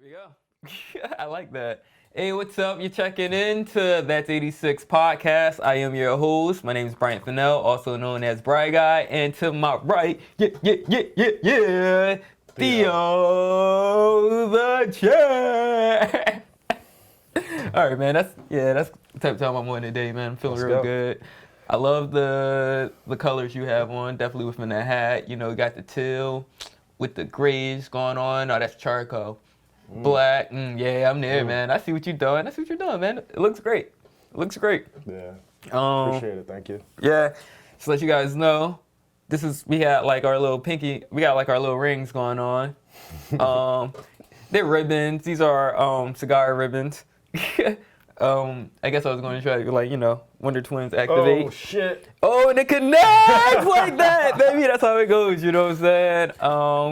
we go. I like that. Hey, what's up? You're checking in to That's 86 podcast. I am your host. My name is Brian Fennell, also known as Bry Guy. And to my right, Theo the Chair. All right, man. That's the type of time I'm on today, man. I'm feeling real good. I love the colors you have on. Definitely within that hat. You know, you got the teal with the grays going on. Oh, that's charcoal. Black. Yeah, I'm there, man. I see what you're doing. Man. It looks great. Yeah. Appreciate it. Thank you. Yeah. Just to let you guys know, we got like our little rings going on. They're ribbons. These are cigar ribbons. I guess I was going to try to Wonder Twins activate. Oh shit. Oh, and it connects like that, baby. That's how it goes. You know what I'm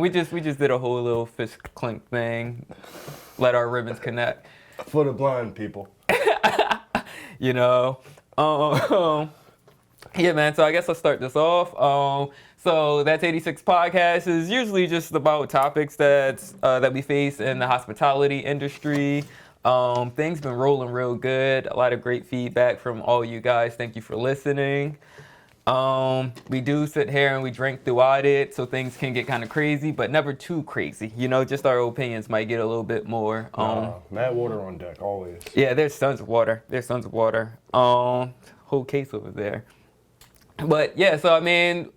saying? We just did a whole little fist clink thing. Let our ribbons connect. For the blind people. You know. Yeah, man. So I guess I'll start this off. So That's 86 podcast is usually just about topics that we face in the hospitality industry. Things been rolling real good. A lot of great feedback from all you guys. Thank you for listening. We do sit here and we drink throughout it, so things can get kind of crazy, but never too crazy. You know, just our opinions might get a little bit more. Mad water on deck, always. Yeah, there's tons of water. Whole case over there. But yeah, so I mean,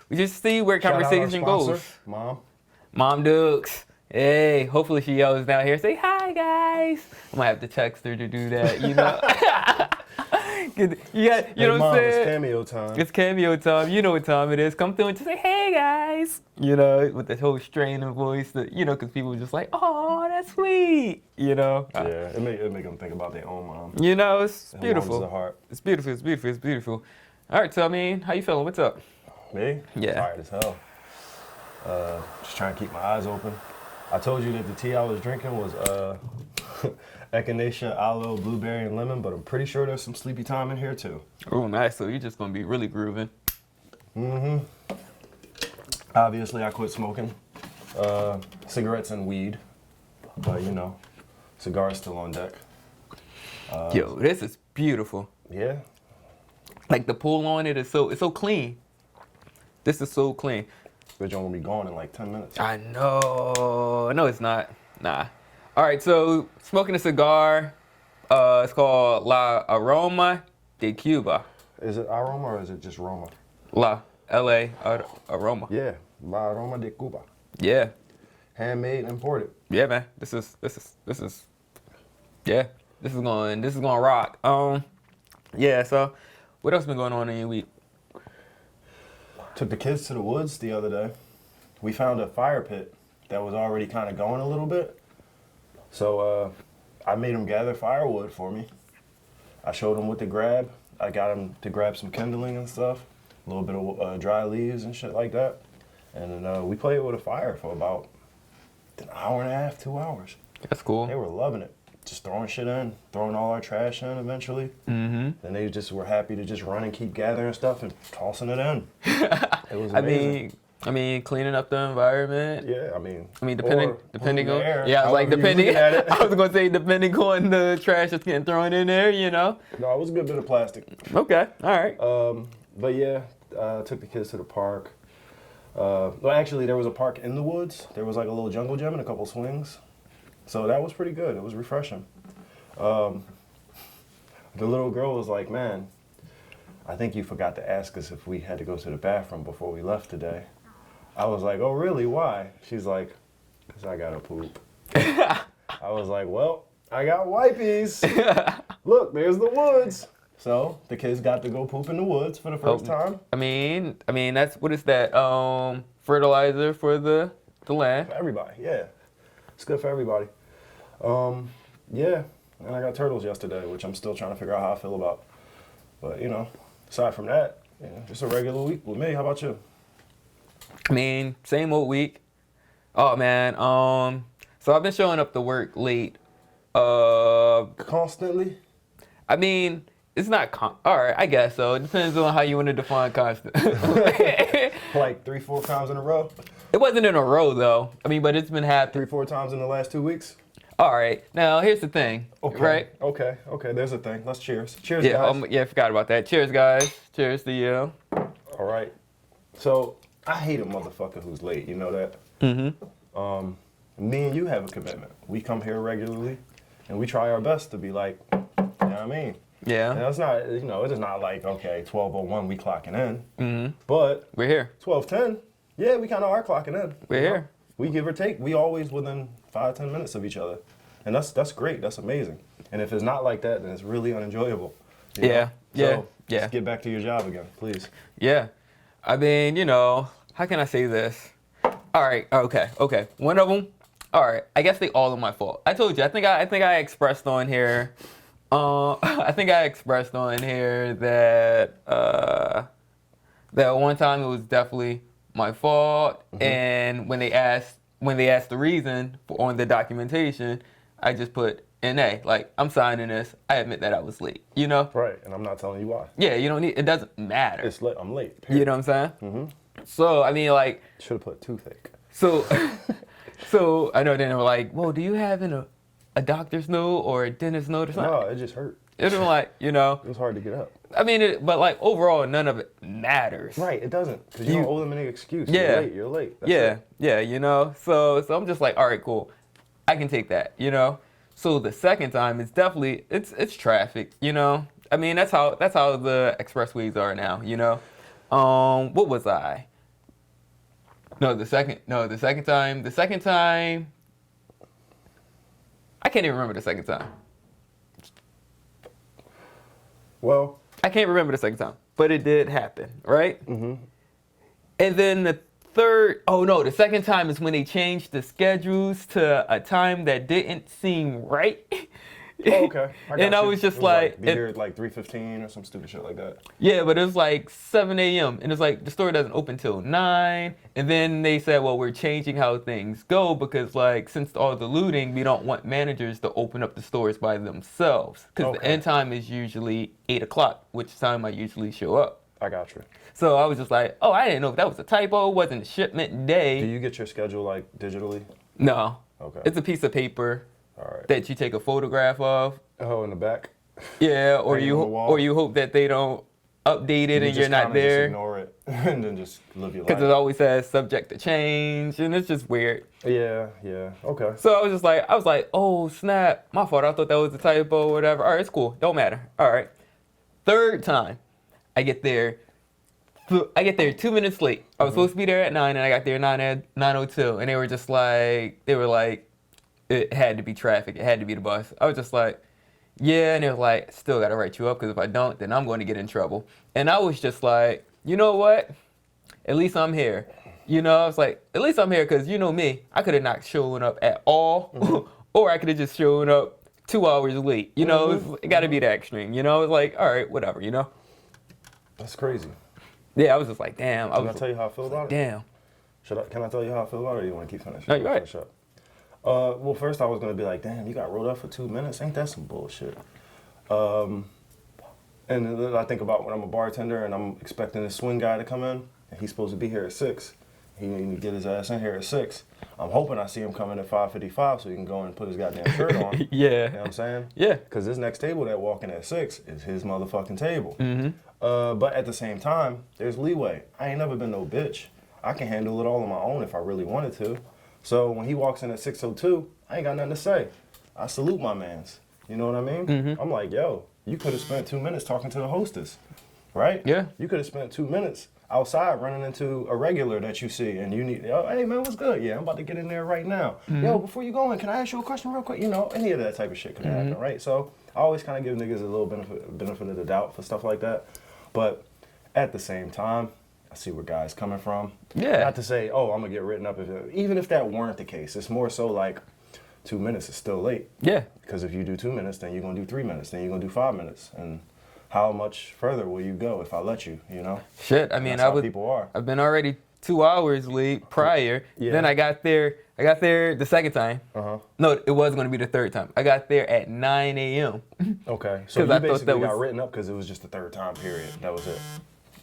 we just see where conversation goes. Mom Dukes. Hey, hopefully she yells down here, say hi guys. I might have to text her to do that, you know. You know what I'm saying? It's cameo time. It's cameo time. You know what time it is. Come through and just say, hey guys. You know, with this whole strain of voice that, you know, because people are just like, oh, that's sweet. You know. Yeah, it make them think about their own mom. You know, it's beautiful. The heart. It's beautiful. All right, so I mean, how you feeling? What's up? Me? Yeah. Tired as hell. Just trying to keep my eyes open. I told you that the tea I was drinking was echinacea, aloe, blueberry, and lemon, but I'm pretty sure there's some sleepy time in here too. Oh, nice. So you're just gonna be really grooving. Mm-hmm. Obviously, I quit smoking cigarettes and weed, but you know, cigars still on deck. Yo, this is beautiful. Yeah. Like the pull on it is it's so clean. This is so clean. Bitch, I'm gonna be gone in like 10 minutes. I know. No, it's not. Nah. All right, so smoking a cigar. It's called La Aroma de Cuba. Is it aroma or is it just Roma? L-A, Aroma. Yeah, La Aroma de Cuba. Yeah. Handmade, imported. Yeah, man. This is gonna rock. Yeah. So, what else been going on in your week? Took the kids to the woods the other day. We found a fire pit that was already kind of going a little bit. So I made them gather firewood for me. I showed them what to grab. I got them to grab some kindling and stuff, a little bit of dry leaves and shit like that. And then we played with a fire for about an hour and a half, 2 hours. That's cool. They were loving it. Just throwing shit in, throwing all our trash in eventually. Mm-hmm. And they just were happy to just run and keep gathering stuff and tossing it in. It was amazing. I mean, cleaning up the environment. Yeah, I mean, depending on air, yeah, I was like depending. I was gonna say depending on the trash that's getting thrown in there, you know. No, it was a good bit of plastic. Okay, all right. But yeah, took the kids to the park. Well, actually, there was a park in the woods. There was like a little jungle gym and a couple swings. So that was pretty good. It was refreshing. The little girl was like, man, I think you forgot to ask us if we had to go to the bathroom before we left today. I was like, oh, really? Why? She's like, because I got to poop. I was like, well, I got wipies. Look, there's the woods. So the kids got to go poop in the woods for the first time. I mean, what is that? Fertilizer for the land? For everybody, yeah. It's good for everybody. Yeah, and I got turtles yesterday, which I'm still trying to figure out how I feel about. But, you know, aside from that, yeah, just a regular week with me. How about you? I mean, same old week. Oh, man. So I've been showing up to work late. Constantly? I mean, it's not all right, I guess so. It depends on how you want to define constant. Like 3-4 times in a row? It wasn't in a row though. I mean, but it's been happening. 3-4 times in the last 2 weeks? All right. Now here's the thing. Okay. Right? Okay. There's a thing. Let's cheers. Cheers, Yeah. guys. Yeah. I forgot about that. Cheers, guys. Cheers to you. All right. So I hate a motherfucker who's late. You know that? Mm-hmm. Me and you have a commitment. We come here regularly, and we try our best to be like, you know what I mean? Yeah. And it's not, you know, it is not like, okay, 12:01 we clocking in. Mm-hmm. But We're here. 12:10, yeah, we kind of are clocking in. We're you know? here. We give or take. We always within 5-10 minutes of each other, and that's great. That's amazing. And if it's not like that, then it's really unenjoyable. you know? Yeah. Yeah. So, Yeah. Just get back to your job again, please. Yeah. I mean, you know, how can I say this? All right. Okay. One of them. All right. I guess they all are my fault. I told you. I think I expressed on here. I think I expressed on here that that one time it was definitely my fault. And when they asked the reason on the documentation, I just put NA. Like, I'm signing this. I admit that I was late. You know? Right, and I'm not telling you why. Yeah. You don't need. It doesn't matter. It's late. I'm late. You know what I'm saying? So I mean, like. Should have put toothache. So, so I know then they were like, well, do you have a doctor's note or a dentist's note or something? No, it just hurt. It was like, you know. It was hard to get up. I mean, but like overall, none of it matters. Right, it doesn't. Because you don't owe them any excuse. Yeah. You're late. That's Yeah, it. yeah, you know. So I'm just like, all right, cool. I can take that, you know. So the second time, it's definitely it's traffic, you know. I mean, that's how the expressways are now, you know. What was I? The second time. I can't even remember the second time. Well, I can't remember the second time, but it did happen, right? And then the second time is when they changed the schedules to a time that didn't seem right. oh, okay. And I was just like, be here at like 3:15 or some stupid shit like that. yeah, but it was like 7 a.m. and it's like the store doesn't open till 9. And then they said, well, we're changing how things go because like since all the looting, we don't want managers to open up the stores by themselves because the Okay. end time is usually 8 o'clock, which time I usually show up. I got you. So I was just like, oh, I didn't know if that was a typo. It wasn't a shipment day. Do you get your schedule like digitally? No. Okay. It's a piece of paper All right. that you take a photograph of. Oh, in the back. Yeah, or Hang it on the wall. or you hope that they don't update it and just you're not kinda just there. ignore it and then just live your Because it life. always says subject to change, and it's just weird. Yeah. Okay. So I was like, oh snap, my fault. I thought that was a typo or whatever. All right, it's cool. Don't matter. All right. Third time, I get there 2 minutes late. I was supposed to be there at 9, and I got there 9:02, and they were like, it had to be traffic. It had to be the bus. I was just like, yeah, and they were like, still got to write you up because if I don't, then I'm going to get in trouble. And I was just like, you know what? At least I'm here. You know, I was like, at least I'm here because you know me. I could have not shown up at all, or I could have just shown up 2 hours late. You know, it got to be that extreme. You know, it's like, all right, whatever. You know. That's crazy. Yeah, I was just like, damn. Can I tell you how I feel about it? Damn. Can I tell you how I feel about it, or do you want to keep finishing? No, you're right. Finish up. Well, first I was gonna be like, damn, you got rolled up for 2 minutes? Ain't that some bullshit? And then I think about when I'm a bartender and I'm expecting this swing guy to come in, and he's supposed to be here at 6. He need to get his ass in here at 6. I'm hoping I see him coming at 5:55 so he can go in and put his goddamn shirt on. Yeah. You know what I'm saying? Yeah. Because this next table that walking at 6 is his motherfucking table. But at the same time, there's leeway. I ain't never been no bitch. I can handle it all on my own if I really wanted to. So when he walks in at 6:02, I ain't got nothing to say. I salute my mans. You know what I mean? I'm like, yo, you could have spent 2 minutes talking to the hostess, right? Yeah. You could have spent 2 minutes outside running into a regular that you see and you need, oh, hey man, what's good? Yeah, I'm about to get in there right now. Yo, before you go in, can I ask you a question real quick? You know, any of that type of shit could happen, right? So I always kind of give niggas a little benefit of the doubt for stuff like that. But at the same time, I see where guys coming from. Yeah. Not to say, oh, I'm gonna get written up even if that weren't the case. It's more so like 2 minutes is still late. Yeah. Because if you do 2 minutes, then you're gonna do 3 minutes, then you're gonna do 5 minutes. And how much further will you go if I let you, you know? Shit, I mean, That's how people are. I've been already 2 hours late prior. Yeah. Then I got there the second time. No, it was going to be the third time. I got there at 9 a.m. Okay. So 'Cause you I thought basically that got was- written up because it was just the third time period. That was it.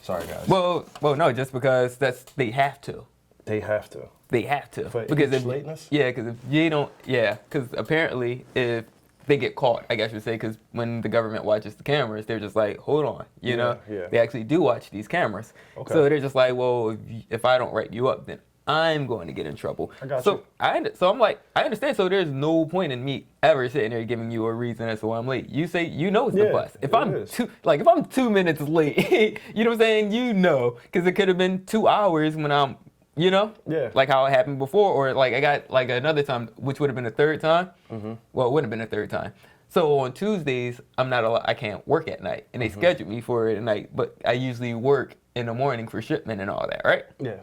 Sorry, guys. Well, no, just because they have to. They have to. They have to. For Because if lateness? yeah, because if you don't, yeah, because apparently if they get caught, I guess you would say, because when the government watches the cameras, they're just like, hold on, you know, yeah. they actually do watch these cameras. Okay. So they're just like, well, if I don't write you up, then I'm going to get in trouble. I got so you. So I'm like, I understand. So there's no point in me ever sitting there giving you a reason as to why I'm late. You say you know it's the Yeah, bus. If it I'm is. if I'm 2 minutes late, you know what I'm saying? You know, because it could have been 2 hours when I'm, you know, Yeah. like how it happened before, or like I got like another time, which would have been a third time. Mm-hmm. Well, it wouldn't have been a third time. So on Tuesdays, I can't work at night, and they scheduled me for it at night. But I usually work in the morning for shipment and all that, right? Yeah.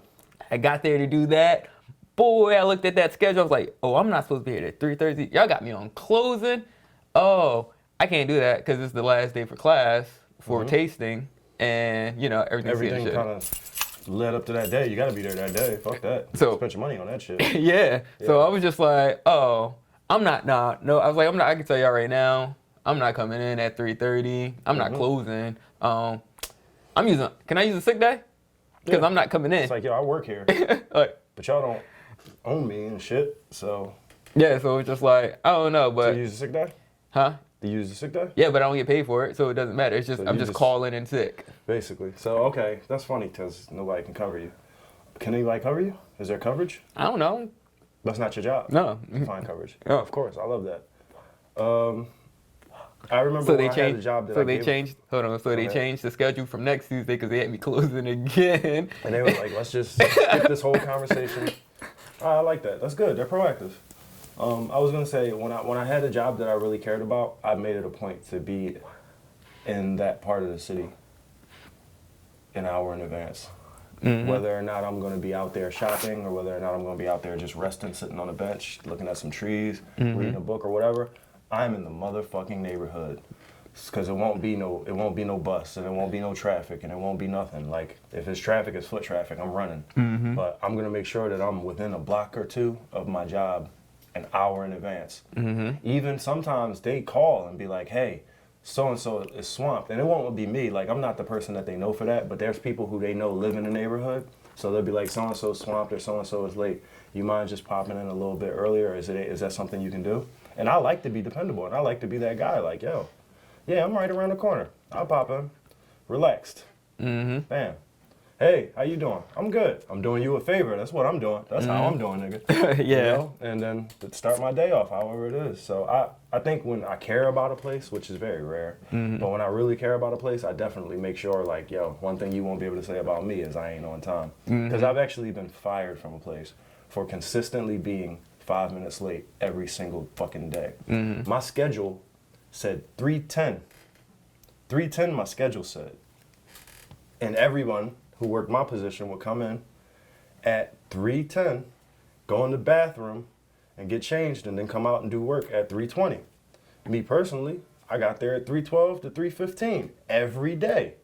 I got there to do that. Boy, I looked at that schedule. I was like, oh, I'm not supposed to be here at 3:30. Y'all got me on closing. Oh, I can't do that because it's the last day for class for tasting, and you know Everything kind of led up to that day. You got to be there that day. Fuck that. So- spend your money on that shit. yeah. So I was just like, oh, I'm not. No. I was like, I'm not. I can tell y'all right now, I'm not coming in at 3:30. I'm not closing. I'm using. Can I use a sick day? Because Yeah. I'm not coming in. It's like, yo, I work here, Like, but y'all don't own me and shit. So, yeah. So it's just like I don't know, do but you use a sick day? huh? Do you use a sick day? Yeah, but I don't get paid for it, so it doesn't matter. It's just So I'm you just just- calling in sick. Basically. So, okay, that's funny because nobody can cover you. Can anybody cover you? Is there coverage? I don't know. That's not your job. No. To find coverage. Yeah. Of course, I love that. I remember So when they I had a changed. job that So I they gave- changed. Hold on. So they ahead. changed the schedule from next Tuesday because they had me closing again. And they were like, let's just skip this whole conversation. I like that. That's good. They're proactive. I was gonna say when I had a job that I really cared about, I made it a point to be in that part of the city an hour in advance. Whether or not I'm gonna be out there shopping or whether or not I'm gonna be out there just resting, sitting on a bench, looking at some trees, reading a book or whatever, I'm in the motherfucking neighborhood. Because it won't be no bus and it won't be no traffic and it won't be nothing. Like if it's traffic, it's foot traffic. I'm running, but I'm gonna make sure that I'm within a block or two of my job, an hour in advance. Even sometimes they call and be like, "Hey, so and so is swamped," and it won't be me. Like I'm not the person that they know for that, but there's people who they know live in the neighborhood, so they'll be like, "So and so swamped or so and so is late. You mind just popping in a little bit earlier? Is that something you can do?" And I like to be dependable, and I like to be that guy. Like, yo. Yeah, I'm right around the corner. I'll pop in. Relaxed. Bam. Hey, how you doing? I'm good. I'm doing you a favor. That's what I'm doing. That's how I'm doing, nigga. Yeah. You know? And then to start my day off, however it is. So I think when I care about a place, which is very rare, but when I really care about a place, I definitely make sure, like, yo, one thing you won't be able to say about me is I ain't on time. Because I've actually been fired from a place for consistently being 5 minutes late every single fucking day. My schedule said 3:10. 3:10 my schedule said. And everyone who worked my position would come in at 3:10, go in the bathroom and get changed and then come out and do work at 3:20. Me personally, I got there at 3:12 to 3:15 every day.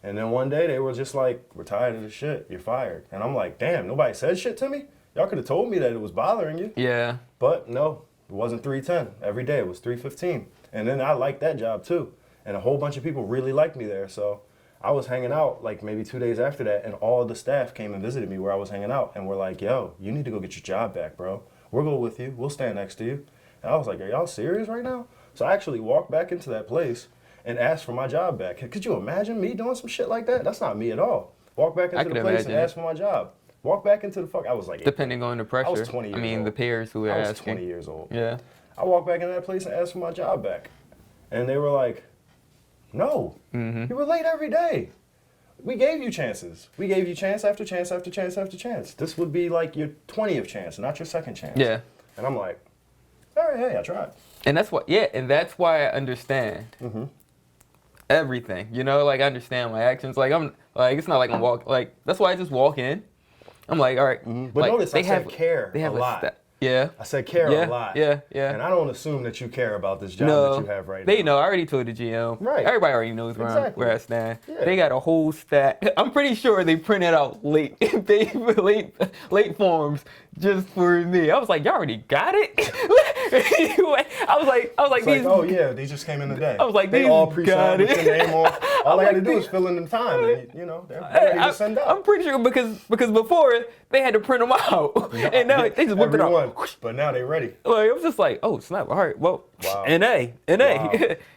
And then one day they were just like, "We're tired of this shit, you're fired." And I'm like, damn, nobody said shit to me? Y'all could have told me that it was bothering you. Yeah. But no, it wasn't 3:10. Every day it was 3:15. And then I liked that job too. And a whole bunch of people really liked me there. So I was hanging out like maybe 2 days after that, and all of the staff came and visited me where I was hanging out and were like, "Yo, you need to go get your job back, bro. We'll go with you. We'll stand next to you." And I was like, "Are y'all serious right now?" So I actually walked back into that place and asked for my job back. Could you imagine me doing some shit like that? That's not me at all. Walk back into the could place and imagine. ask for my job. Walk back into the I was like, Depending on the pressure. I was 20 years I mean, old. the peers who were I was asking. 20 years old. Yeah. I walked back into that place and asked for my job back. And they were like, "No, you were late every day. We gave you chances. We gave you chance after chance after chance after chance. This would be like your 20th chance, not your second chance." Yeah. And I'm like, all right, hey, I tried. And that's what, yeah, and that's why I understand everything. You know, like I understand my actions. Like I'm, like it's not like I'm like that's why I just walk in. I'm like, all right. But like, notice I said care they have a lot. Yeah. I said care Yeah, a lot. yeah, yeah. And I don't assume that you care about this job No, that you have right they now. know. I already told the GM. Right. Everybody already knows where I stand. Yeah. They got a whole stack. I'm pretty sure they printed out late forms just for me. I was like, y'all already got it? I was like, It's like, these. oh yeah, they just came in today. I was like, they these all pre-signed with got your it. name on. All they like, had to do is fill in the time, and they're ready to send out. I'm pretty sure because before they had to print them out, and now they just whip it Everyone. out. But now they ready. Like, I was just like, oh snap! All right, well, Wow. NA, Wow.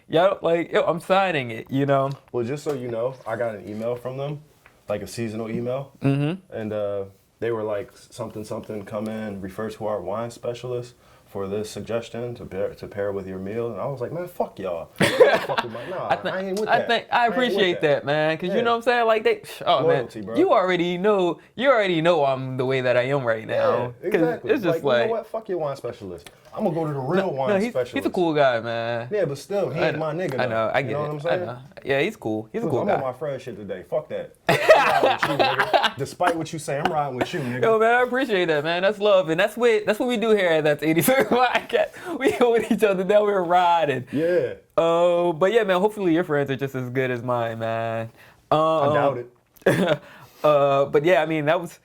yo, like, yo, I'm signing it, you know. Well, just so you know, I got an email from them, like a seasonal email, and they were like, something, come in, refer to our wine specialist for this suggestion to pair with your meal. And I was like, man, fuck y'all. Fuck with I ain't with that. I appreciate that, man, because you know what I'm saying? Like, Loyalty, man, bro. you already know I'm the way that I am right now. Yeah, exactly. It's just you know what? Fuck your wine specialist. I'm gonna go to the real wine specialist. He's a cool guy, man. Yeah, but still, he ain't my nigga. Though. I know, I get you know it. what I'm saying? I know. Yeah, he's cool. He's a cool I'm guy. on my Fred shit today. Fuck that. I'm riding with you, nigga. Despite what you say, I'm riding with you, nigga. Yo, man, I appreciate that, man. That's love, and that's what we do here at That's 86 Podcast. We with each other now. We're riding. Yeah. Oh, but yeah, man. Hopefully your friends are just as good as mine, man. I doubt it. But yeah, I mean that was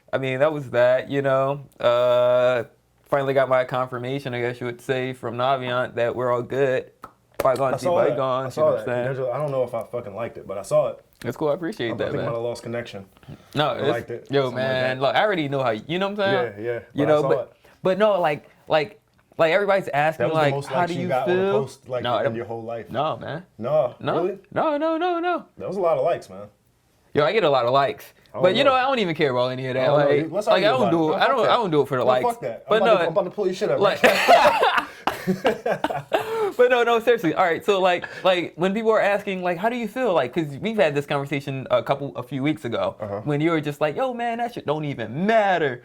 that. You know, finally got my confirmation, I guess you would say, from Naviant that we're all good. Bygones be bygones. I saw that. I don't know if I fucking liked it, but I saw it. It's cool. I appreciate that, I think man. I lost connection. No, I liked it. Yo, Something man, like look, I already know how you know what I'm saying. Yeah. You know, but no, like everybody's asking, that was like, the most how do likes you got feel? on a post, like, in your whole life. No, man. No. No. Really? No. That was a lot of likes, man. Yo, I get a lot of likes. But you know, I don't even care about any of that. I don't do it for the likes. Fuck that. But I'm about to pull your shit up. Like, but no, seriously. All right, so like when people are asking, like, how do you feel? Like, because we've had this conversation a few weeks ago when you were just like, yo, man, that shit don't even matter.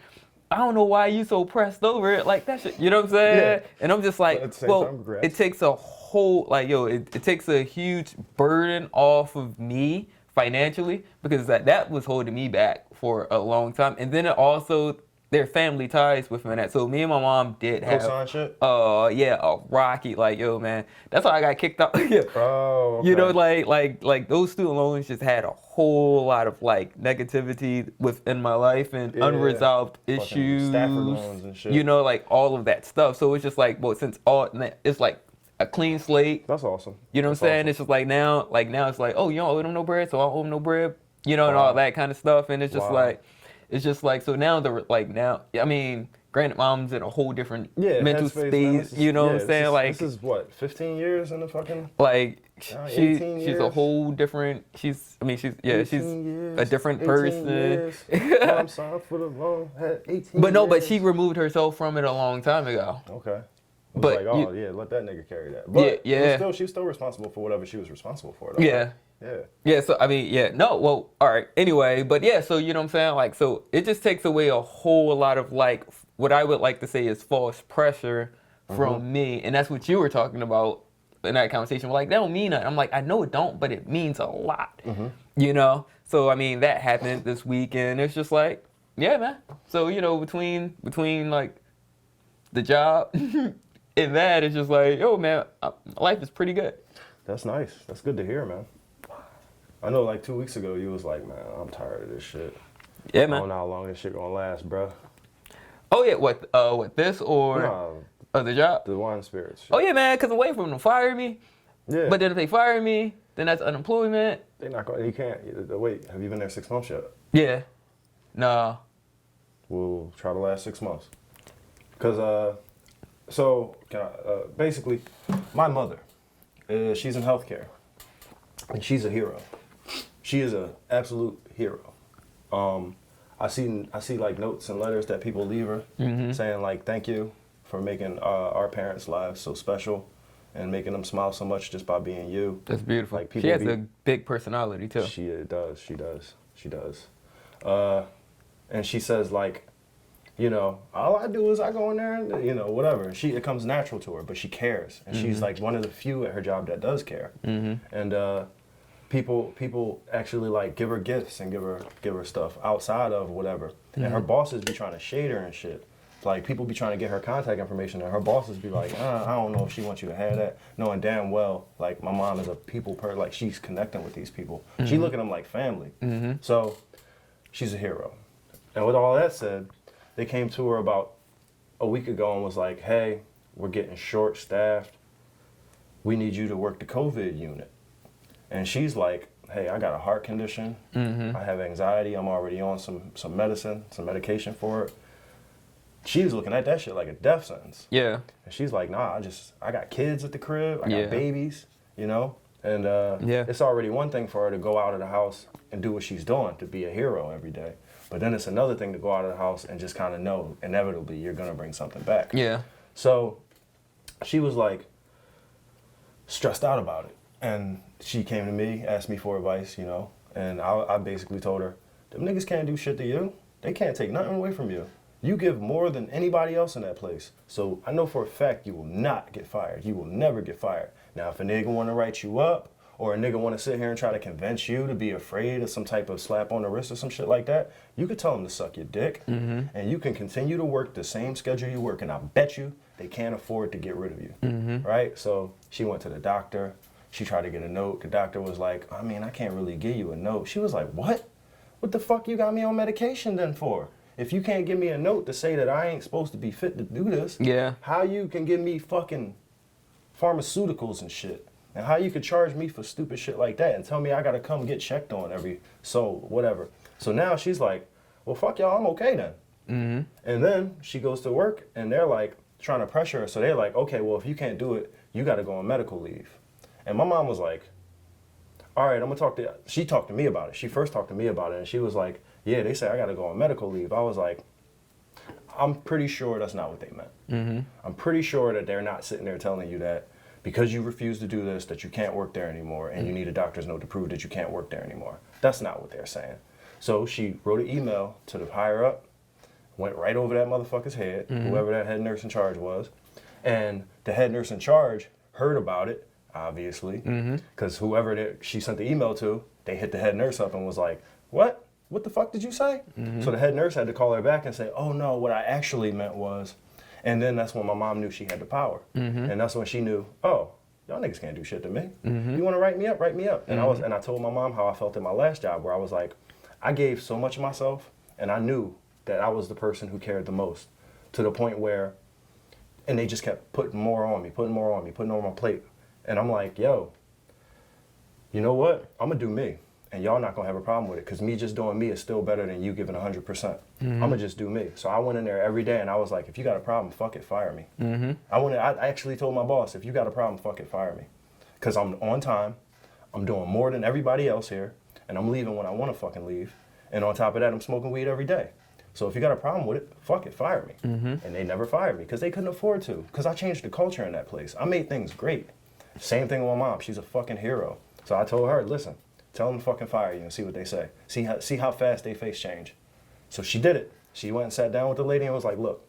I don't know why you so pressed over it. Like, that shit, you know what I'm saying? Yeah. And I'm just like, it takes a whole, like, yo, it takes a huge burden off of me financially, because that was holding me back for a long time. And then it also, their family ties with me. That. So me and my mom did have a rocky, like, yo, man, that's how I got kicked out. Yeah. Oh, okay. You know, like those student loans just had a whole lot of like negativity within my life and unresolved issues. Stafford loans and shit. You know, like all of that stuff. So it's just like, well, since it's like a clean slate. That's awesome. You know what I'm saying? Awesome. It's just like now it's like, oh, you don't owe them no bread, so I don't owe them no bread. You know, and all that kind of stuff. And it's just like, so now I mean, granted, mom's in a whole different mental space. You know what I'm saying? Like, this is what, 15 years in the fucking. Like, she's a whole different. She's a different person. I'm sorry for the loan. 18. But she removed herself from it a long time ago. Okay. But like, let that nigga carry that. But she was still responsible for whatever she was responsible for. Though, yeah. Right? Yeah. So I mean, all right. Anyway, but yeah. So you know what I'm saying? Like, so it just takes away a whole lot of like what I would like to say is false pressure from me, and that's what you were talking about in that conversation. Like, that don't mean nothing. I'm like, I know it don't, but it means a lot. You know. So I mean, that happened this week, and it's just like, yeah, man. So you know, between like the job. And that is just like, yo, man, life is pretty good. That's nice. That's good to hear, man. I know, like 2 weeks ago, you was like, man, I'm tired of this shit. Yeah, man. I don't know how long this shit gonna last, bro. Oh yeah, what this or the job? The wine spirits. Shit. Oh yeah, man, because I'm waiting for them to fire me. Yeah. But then if they fire me, then that's unemployment. They're not going. You can't. Wait, have you been there 6 months yet? Yeah. Nah. We'll try to last 6 months. Cause So, basically, my mother, she's in healthcare, and she's a hero. She is an absolute hero. I see like notes and letters that people leave her saying like, thank you for making our parents' lives so special and making them smile so much just by being you. That's beautiful. Like, she has a big personality too. She does. And she says like, you know, all I do is I go in there and, you know, whatever. It comes natural to her, but she cares. And she's like one of the few at her job that does care. And people actually like give her gifts and give her stuff outside of whatever. And her bosses be trying to shade her and shit. Like, people be trying to get her contact information, and her bosses be like, I don't know if she wants you to have that. Knowing damn well, like, my mom is a people person. Like, she's connecting with these people. She look at them like family. So, she's a hero. And with all that said, they came to her about a week ago and was like, hey, we're getting short-staffed. We need you to work the COVID unit. And she's like, hey, I got a heart condition. I have anxiety. I'm already on some medicine, some medication for it. She was looking at that shit like a death sentence. Yeah. And she's like, nah, I got kids at the crib. I got babies, you know? And it's already one thing for her to go out of the house and do what she's doing, to be a hero every day. But then it's another thing to go out of the house and just kind of know, inevitably, you're going to bring something back. Yeah. So she was like stressed out about it. And she came to me, asked me for advice, you know? And I basically told her, them niggas can't do shit to you. They can't take nothing away from you. You give more than anybody else in that place. So I know for a fact you will not get fired. You will never get fired. Now, if a nigga want to write you up, or a nigga want to sit here and try to convince you to be afraid of some type of slap on the wrist or some shit like that, you could tell them to suck your dick, and you can continue to work the same schedule you work, and I bet you they can't afford to get rid of you, right? So she went to the doctor. She tried to get a note. The doctor was like, I mean, I can't really give you a note. She was like, what? What the fuck you got me on medication then for? If you can't give me a note to say that I ain't supposed to be fit to do this, how you can give me fucking pharmaceuticals and shit? And how you could charge me for stupid shit like that and tell me I gotta come get checked on whatever. So now she's like, well, fuck y'all, I'm okay then. And then she goes to work and they're like trying to pressure her. So they're like, okay, well, if you can't do it, you gotta go on medical leave. And my mom was like, all right, I'm gonna talk to, she talked to me about it. She first talked to me about it and she was like, yeah, they say I gotta go on medical leave. I was like, I'm pretty sure that's not what they meant. I'm pretty sure that they're not sitting there telling you that because you refuse to do this, that you can't work there anymore and you need a doctor's note to prove that you can't work there anymore. That's not what they're saying. So she wrote an email to the higher up, went right over that motherfucker's head, whoever that head nurse in charge was, and the head nurse in charge heard about it, obviously, because whoever she sent the email to, they hit the head nurse up and was like, what? What the fuck did you say? So the head nurse had to call her back and say, oh no, what I actually meant was, and then that's when my mom knew she had the power. And that's when she knew, oh, y'all niggas can't do shit to me. You wanna write me up, write me up. And I told my mom how I felt in my last job where I was like, I gave so much of myself and I knew that I was the person who cared the most, to the point where, and they just kept putting more on me, putting more on my plate. And I'm like, yo, you know what? I'm gonna do me. And y'all not gonna have a problem with it, because me just doing me is still better than you giving 100%. I'm gonna just do me. So I went in there every day and I was like, if you got a problem, fuck it, fire me. I actually told my boss, if you got a problem, fuck it, fire me. Because I'm on time, I'm doing more than everybody else here, and I'm leaving when I wanna fucking leave. And on top of that, I'm smoking weed every day. So if you got a problem with it, fuck it, fire me. And they never fired me, because they couldn't afford to, because I changed the culture in that place. I made things great. Same thing with my mom, she's a fucking hero. So I told her, listen, tell them to fucking fire you and see what they say. See how fast they face change. So she did it. She went and sat down with the lady and was like, look,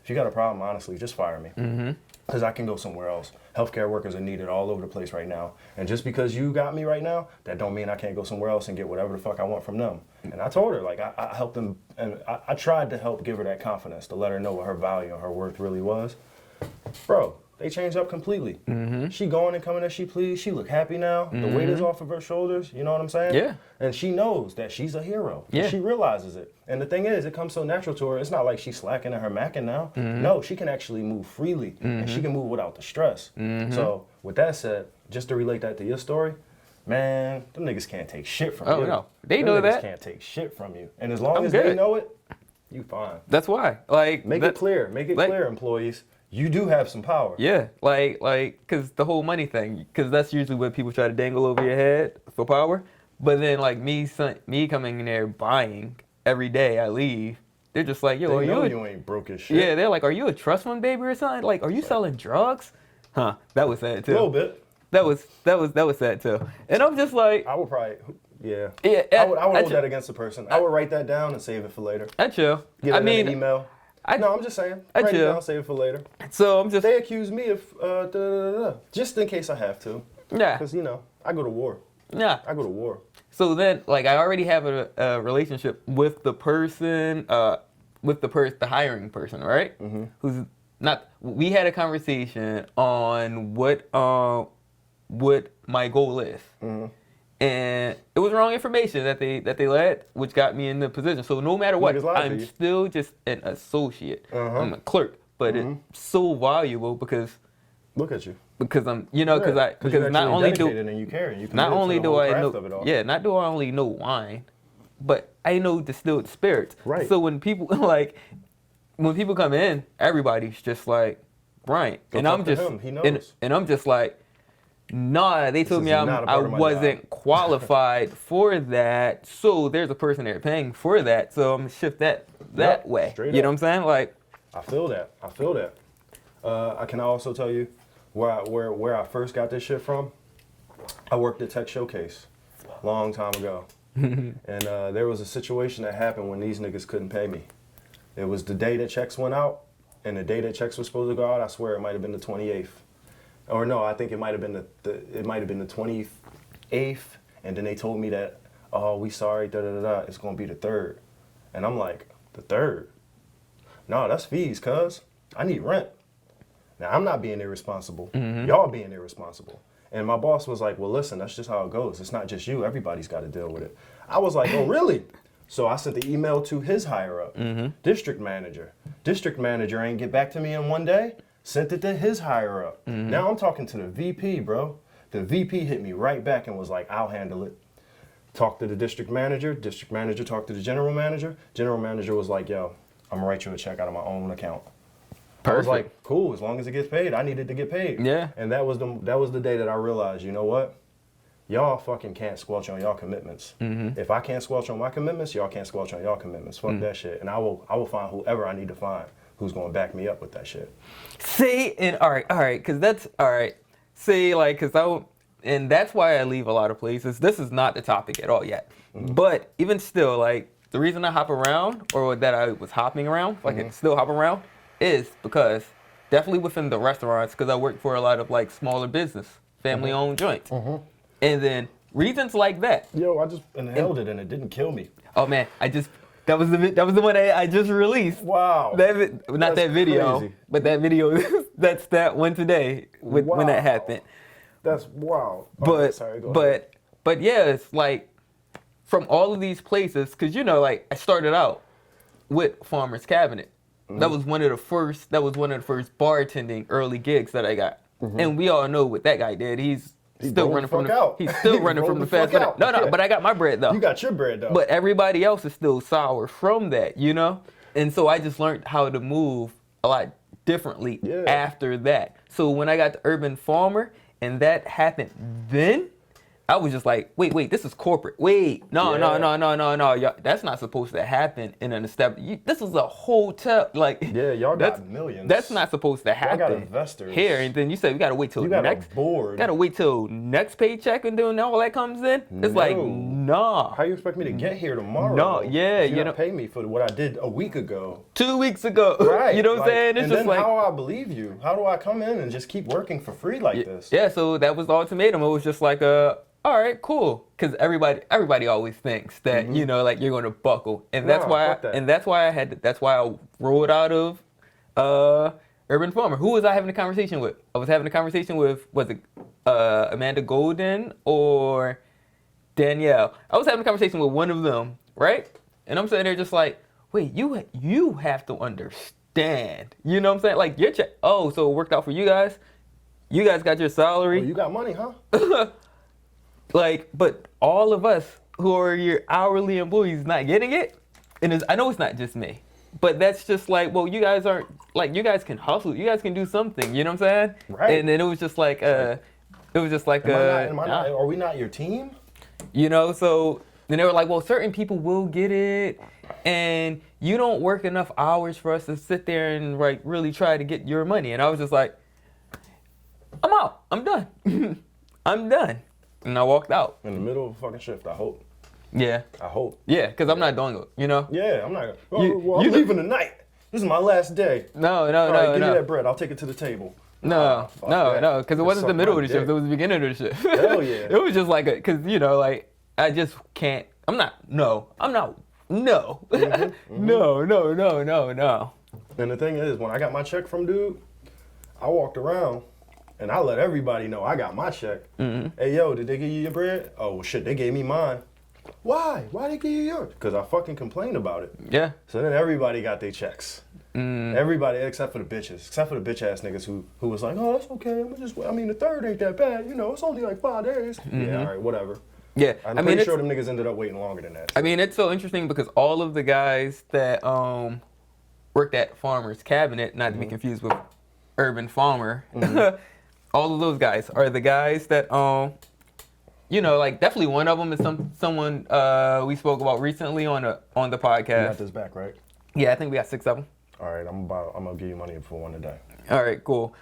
if you got a problem, honestly, just fire me. Because I can go somewhere else. Healthcare workers are needed all over the place right now. And just because you got me right now, that don't mean I can't go somewhere else and get whatever the fuck I want from them. And I told her, like, I helped them, and I tried to help give her that confidence, to let her know what her value and her worth really was. Bro, they changed up completely. She going and coming as she please. She look happy now. The weight is off of her shoulders. You know what I'm saying? Yeah. And she knows that she's a hero. Yeah. She realizes it. And the thing is, it comes so natural to her. It's not like she's slacking and her macking now. No, she can actually move freely. And she can move without the stress. So with that said, just to relate that to your story, man, them niggas can't take shit from you. Oh, no. They them know niggas that. Can't take shit from you. And as long I'm as they good. know it, you fine. That's why. Like, Make it clear. Make it clear, employees. You do have some power. Yeah, like, cause the whole money thing, cause that's usually what people try to dangle over your head for power. But then, like me coming in there buying every day I leave, they're just like, yo, They know you ain't broke as shit. Yeah, they're like, are you a trust fund baby or something? Like, are you selling drugs? Huh? That was sad too. A little bit. That was sad too. And I'm just like, I would probably, yeah. Yeah, I would hold that against the person. I would write that down and save it for later. I chill. Get it in an email. No, I'm just saying. Write it down, save it for later. So I'm just. They accuse me of just in case I have to. Yeah. Because I go to war. Yeah. I go to war. So then, like, I already have a relationship with the person, the hiring person, right? Who's not. We had a conversation on what my goal is. And it was wrong information that they led, which got me in the position. So no matter what, I'm still just an associate. I'm a clerk. but it's so valuable because Look at you. I'm, you know, because not only do and you care, and you not only do I know, of it all. yeah, not do I only know wine, but I know distilled spirits. Right. So when people when people come in, everybody's just like, Brian, Go and talk I'm to just him. He knows. and I'm just like, nah. They told This me is not a I part of my wasn't job. qualified for that. So there's a person there paying for that. So I'm gonna shift that way. straight You know up. what I'm saying? Like, I feel that. I can also tell you where I first got this shit from. I worked at Tech Showcase a long time ago. And there was a situation that happened when these niggas couldn't pay me. It was the day that checks went out, and the day that checks were supposed to go out, I swear it might have been the 28th. Or no, I think it might have been the 28th, and then they told me that, oh, we sorry, it's gonna be the 3rd. And I'm like, the 3rd? No, that's fees, cuz. I need rent. Now, I'm not being irresponsible. Y'all being irresponsible. And my boss was like, well, listen, that's just how it goes. It's not just you. Everybody's got to deal with it. I was like, oh, really? So I sent the email to his higher up, district manager. District manager ain't get back to me in one day. Sent it to his higher up. Now I'm talking to the VP, bro. The VP hit me right back and was like, I'll handle it. Talked to the district manager talked to the general manager. General manager was like, yo, I'm gonna write you a check out of my own account. I was like, cool, as long as it gets paid. I needed to get paid. Yeah. And that was the day that I realized, you know what? Y'all fucking can't squelch on y'all commitments. If I can't squelch on my commitments, y'all can't squelch on y'all commitments. Fuck that shit. And I will find whoever I need to find who's gonna back me up with that shit. See, and all right, because that's all right. See, like, and that's why I leave a lot of places. This is not the topic at all yet. But even still, like, the reason I hop around, or that I was hopping around, like, I still hop around, is because definitely within the restaurants, because I work for a lot of like smaller business, family-owned joints, and then reasons like that. Yo, I just inhaled it and it didn't kill me. Oh man, that was the one I just released. Wow. Not that video, crazy. but that video. That's that one today when that happened. That's wow. But Sorry, go ahead. but yeah, it's like from all of these places, because you know, like I started out with Farmer's Cabinet. That was one of the first bartending early gigs that I got. And we all know what that guy did. He's still running from the fast food. No, but I got my bread though. You got your bread though. But everybody else is still sour from that, you know? And so I just learned how to move a lot differently after that. So when I got to Urban Farmer and that happened then, I was just like, wait, this is corporate. Wait, no, y'all, that's not supposed to happen in an establishment. This is a hotel, like. Yeah, y'all got millions. That's not supposed to happen. Y'all got investors Here, and then you say we gotta wait till next board. Gotta wait till next paycheck and then all that comes in. It's like, nah. How you expect me to get here tomorrow? No, yeah, you don't pay me for what I did a week ago. 2 weeks ago. Right. You know what I'm saying? It's and just then like, how do I believe you? How do I come in and just keep working for free like this? Yeah, so that was the ultimatum. It was just like, all right, cool. Because everybody always thinks that, you know, like you're going to buckle. And that's why I rolled out of Urban Farmer. Who was I having a conversation with? I was having a conversation with, was it Amanda Golden or Danielle? I was having a conversation with one of them, right? And I'm sitting there just like, wait, you have to understand. You know what I'm saying? Like your check. Oh, so it worked out for you guys? You guys got your salary? Oh, you got money, huh? Like, but all of us who are your hourly employees not getting it, and I know it's not just me, but that's just like, well, you guys aren't, like, you guys can hustle, you guys can do something, you know what I'm saying? Right. And then it was just like, are we not your team? You know, so then they were like, well, certain people will get it, and you don't work enough hours for us to sit there and like really try to get your money. And I was just like, I'm out, I'm done, I'm done. And I walked out. In the middle of a fucking shift, I hope. Yeah. I hope. Yeah, because I'm not doing it, you know? Yeah, I'm not. I'm leaving tonight. This is my last day. No. Give me that bread. I'll take it to the table. No, because it wasn't the middle of the shift. It was the beginning of the shift. Hell yeah. It was just like, because, you know, like, I just can't. No. No. No. And the thing is, when I got my check from dude, I walked around. And I let everybody know I got my check. Hey, yo, did they give you your bread? Oh, well, shit, they gave me mine. Why? Why they give you yours? Because I fucking complained about it. Yeah. So then everybody got their checks. Everybody except for the bitches, except for the bitch ass niggas who was like, oh, that's okay. The third ain't that bad. It's only like 5 days. Yeah, all right, whatever. Yeah, I'm pretty sure them niggas ended up waiting longer than that. So. I mean, it's so interesting because all of the guys that worked at Farmer's Cabinet, not to be confused with Urban Farmer, all of those guys are the guys that like definitely one of them is someone we spoke about recently on the podcast. You got this back, right? Yeah, I think we got 6 of them. All right, I'm gonna give you money for one today. All right, cool.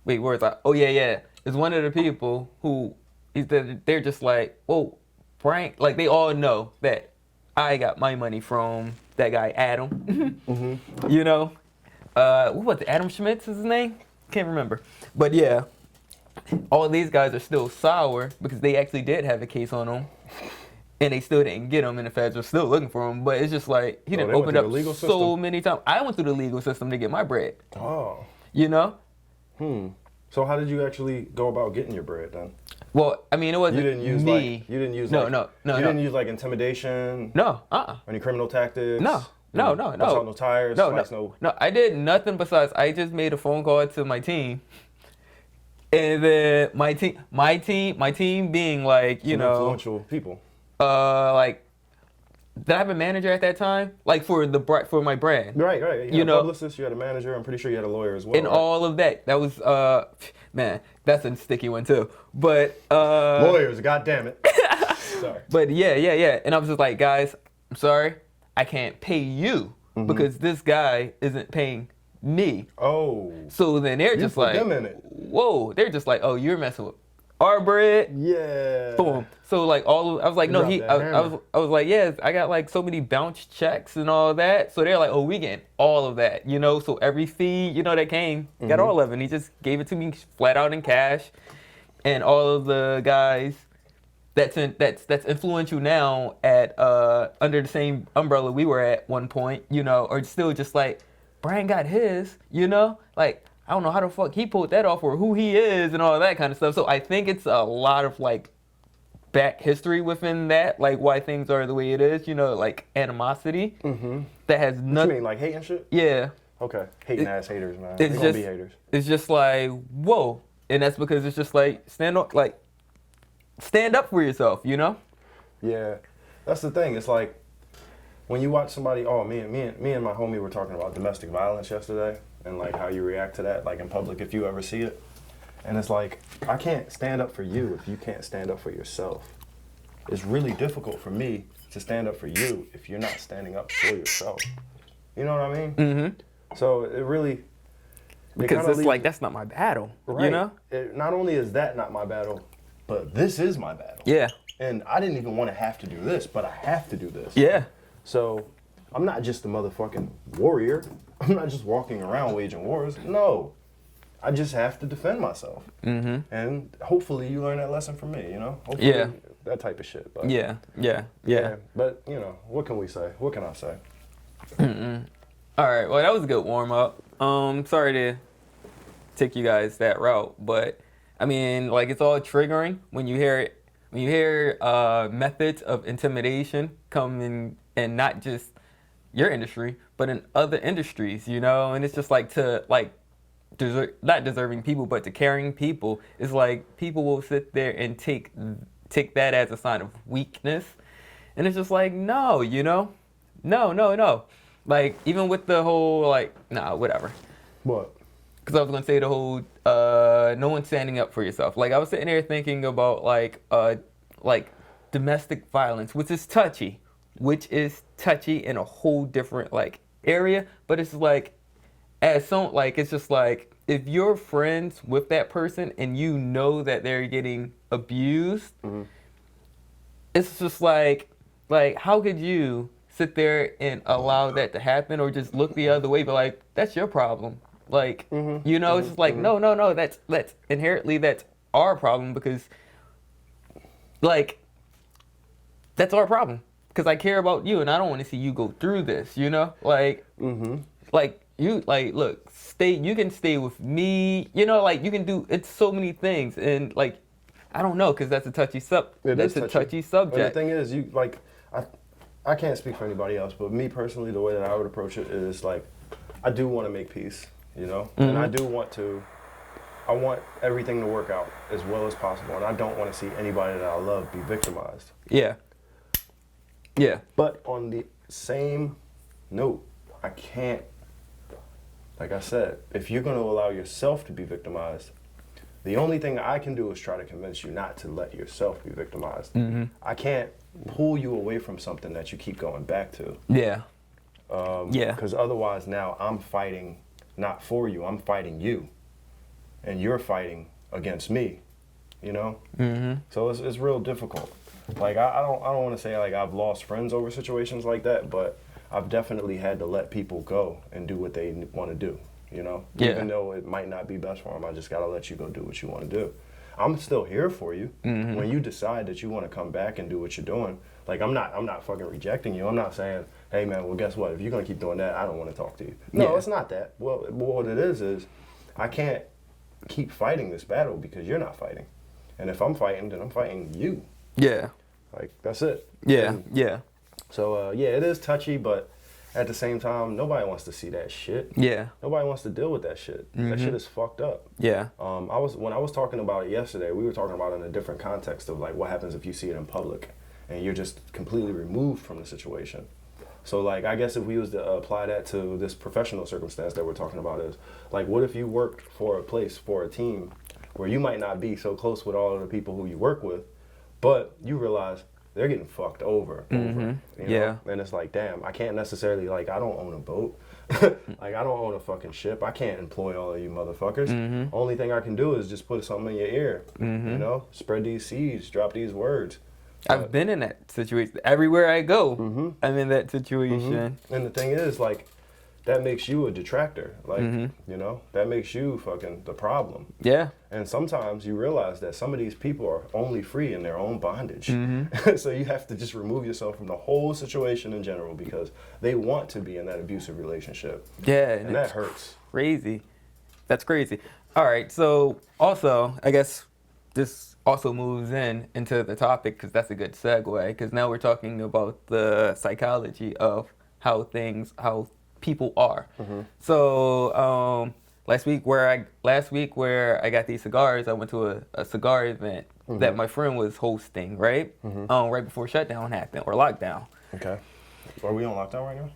Wait, where's that? Oh yeah. It's one of the people who they're just like, oh, Frank, like they all know that I got my money from that guy Adam. What was it? Adam Schmitz is his name? Can't remember. But yeah, all of these guys are still sour because they actually did have a case on them. And they still didn't get him, and the feds are still looking for him. But it's just like, he didn't open up so many times. I went through the legal system to get my bread. Oh. So how did you actually go about getting your bread then? Well, I mean, it wasn't You didn't use me. You didn't use No. You didn't use like intimidation? No, Any criminal tactics? No. Bust out no tires? No, I did nothing besides I just made a phone call to my team. And then my team being like, influential people. Like, did I have a manager at that time? Like for my brand. Right. You had a publicist, you had a manager, I'm pretty sure you had a lawyer as well. And all of that. That was man, that's a sticky one too. But lawyers, goddamn it. Sorry. But yeah. And I was just like, guys, I'm sorry, I can't pay you because this guy isn't paying me. Oh. So then they're just like, whoa, they're just like, oh, you're messing with our bread. Yeah. Boom. So like I was like, no, I was like, yes, I got like so many bounce checks and all that. So they're like, oh, we getting all of that, So every fee, that came, got all of it. And he just gave it to me flat out in cash. And all of the guys that's influential now at under the same umbrella we were at one point, are still just like, Brian got his, like, I don't know how the fuck he pulled that off or who he is and all that kind of stuff. So I think it's a lot of like back history within that, like why things are the way it is, like animosity that has nothing. What you mean, like hate and shit? Yeah. Okay. Hating ass haters, man. They're gonna be haters. It's just like, whoa. And that's because it's just like, stand up for yourself, Yeah. That's the thing. It's like, when you watch somebody, me and my homie were talking about domestic violence yesterday and like how you react to that, like in public if you ever see it. And it's like, I can't stand up for you if you can't stand up for yourself. It's really difficult for me to stand up for you if you're not standing up for yourself. You know what I mean? Mm-hmm. So it really... Because it's like, that's not my battle, right. Not only is that not my battle, but this is my battle. Yeah. And I didn't even want to have to do this, but I have to do this. Yeah. So I'm not just a motherfucking warrior. I'm not just walking around waging wars. No. I just have to defend myself. Mm-hmm. And hopefully you learn that lesson from me, Hopefully that type of shit. But yeah. But, what can we say? What can I say? All right. Well, that was a good warm-up. Sorry to take you guys that route, but, I mean, like, it's all triggering when you hear it. When you hear methods of intimidation come in, and not just your industry, but in other industries, and it's just like not deserving people, but to caring people, it's like people will sit there and take that as a sign of weakness, and it's just like, no, no. Like, even with the whole, like, nah, whatever. What? Because I was going to say the whole, no one standing up for yourself. Like, I was sitting there thinking about, like domestic violence, which is touchy in a whole different, like, area. But it's like, it's just like, if you're friends with that person and you know that they're getting abused, it's just like, how could you sit there and allow that to happen, or just look the other way, but like, that's your problem. Like, it's just like, no, that's inherently, that's our problem, because like, that's our problem, because I care about you and I don't want to see you go through this, like, like, look, you can stay with me, like, you can do, it's so many things, and like, I don't know, because that's a touchy subject. And the thing is, I can't speak for anybody else, but me personally, the way that I would approach it is like, I do want to make peace, you know, and I do want to. I want everything to work out as well as possible, and I don't want to see anybody that I love be victimized. Yeah. Yeah. But on the same note, I can't, like I said, if you're going to allow yourself to be victimized, the only thing I can do is try to convince you not to let yourself be victimized. I can't pull you away from something that you keep going back to. Yeah. Yeah. Because otherwise now I'm fighting not for you, I'm fighting you. And you're fighting against me, you know? So it's real difficult. Like I don't want to say like I've lost friends over situations like that, but I've definitely had to let people go and do what they want to do, you know? Yeah. Even though it might not be best for them, I just got to let you go do what you want to do. I'm still here for you. When you decide that you want to come back and do what you're doing, like I'm not fucking rejecting you. I'm not saying, hey man, well guess what? If you're going to keep doing that, I don't want to talk to you. No, Yeah. it's not that. Well, what it is I can't keep fighting this battle because you're not fighting. And if I'm fighting, then I'm fighting you. Yeah. Like, that's it. Yeah. And Yeah. so, yeah, it is touchy, but at the same time, nobody wants to see that shit. Yeah. Nobody wants to deal with that shit. That shit is fucked up. Yeah. When I was talking about it yesterday, we were talking about it in a different context of like what happens if you see it in public and you're just completely removed from the situation. So like, I guess if we was to apply that to this professional circumstance that we're talking about is like, what if you worked for a place, for a team where you might not be so close with all of the people who you work with, but you realize they're getting fucked over. You know? Yeah. And it's like, damn, I can't necessarily, like, I don't own a boat. Like, I don't own a fucking ship. I can't employ all of you motherfuckers. Only thing I can do is just put something in your ear, you know? Spread these seeds, drop these words. I've been in that situation. Everywhere I go, I'm in that situation. And the thing is, like, that makes you a detractor. Like, you know, that makes you fucking the problem. Yeah. And sometimes you realize that some of these people are only free in their own bondage. So you have to just remove yourself from the whole situation in general because they want to be in that abusive relationship. Yeah. And that hurts. Crazy. That's crazy. All right. So also, I guess this also moves into the topic because that's a good segue because now we're talking about the psychology of how people are. So last week where I got these cigars, I went to a cigar event that my friend was hosting, right? Right before shutdown happened or lockdown. Okay. Are we on lockdown right now?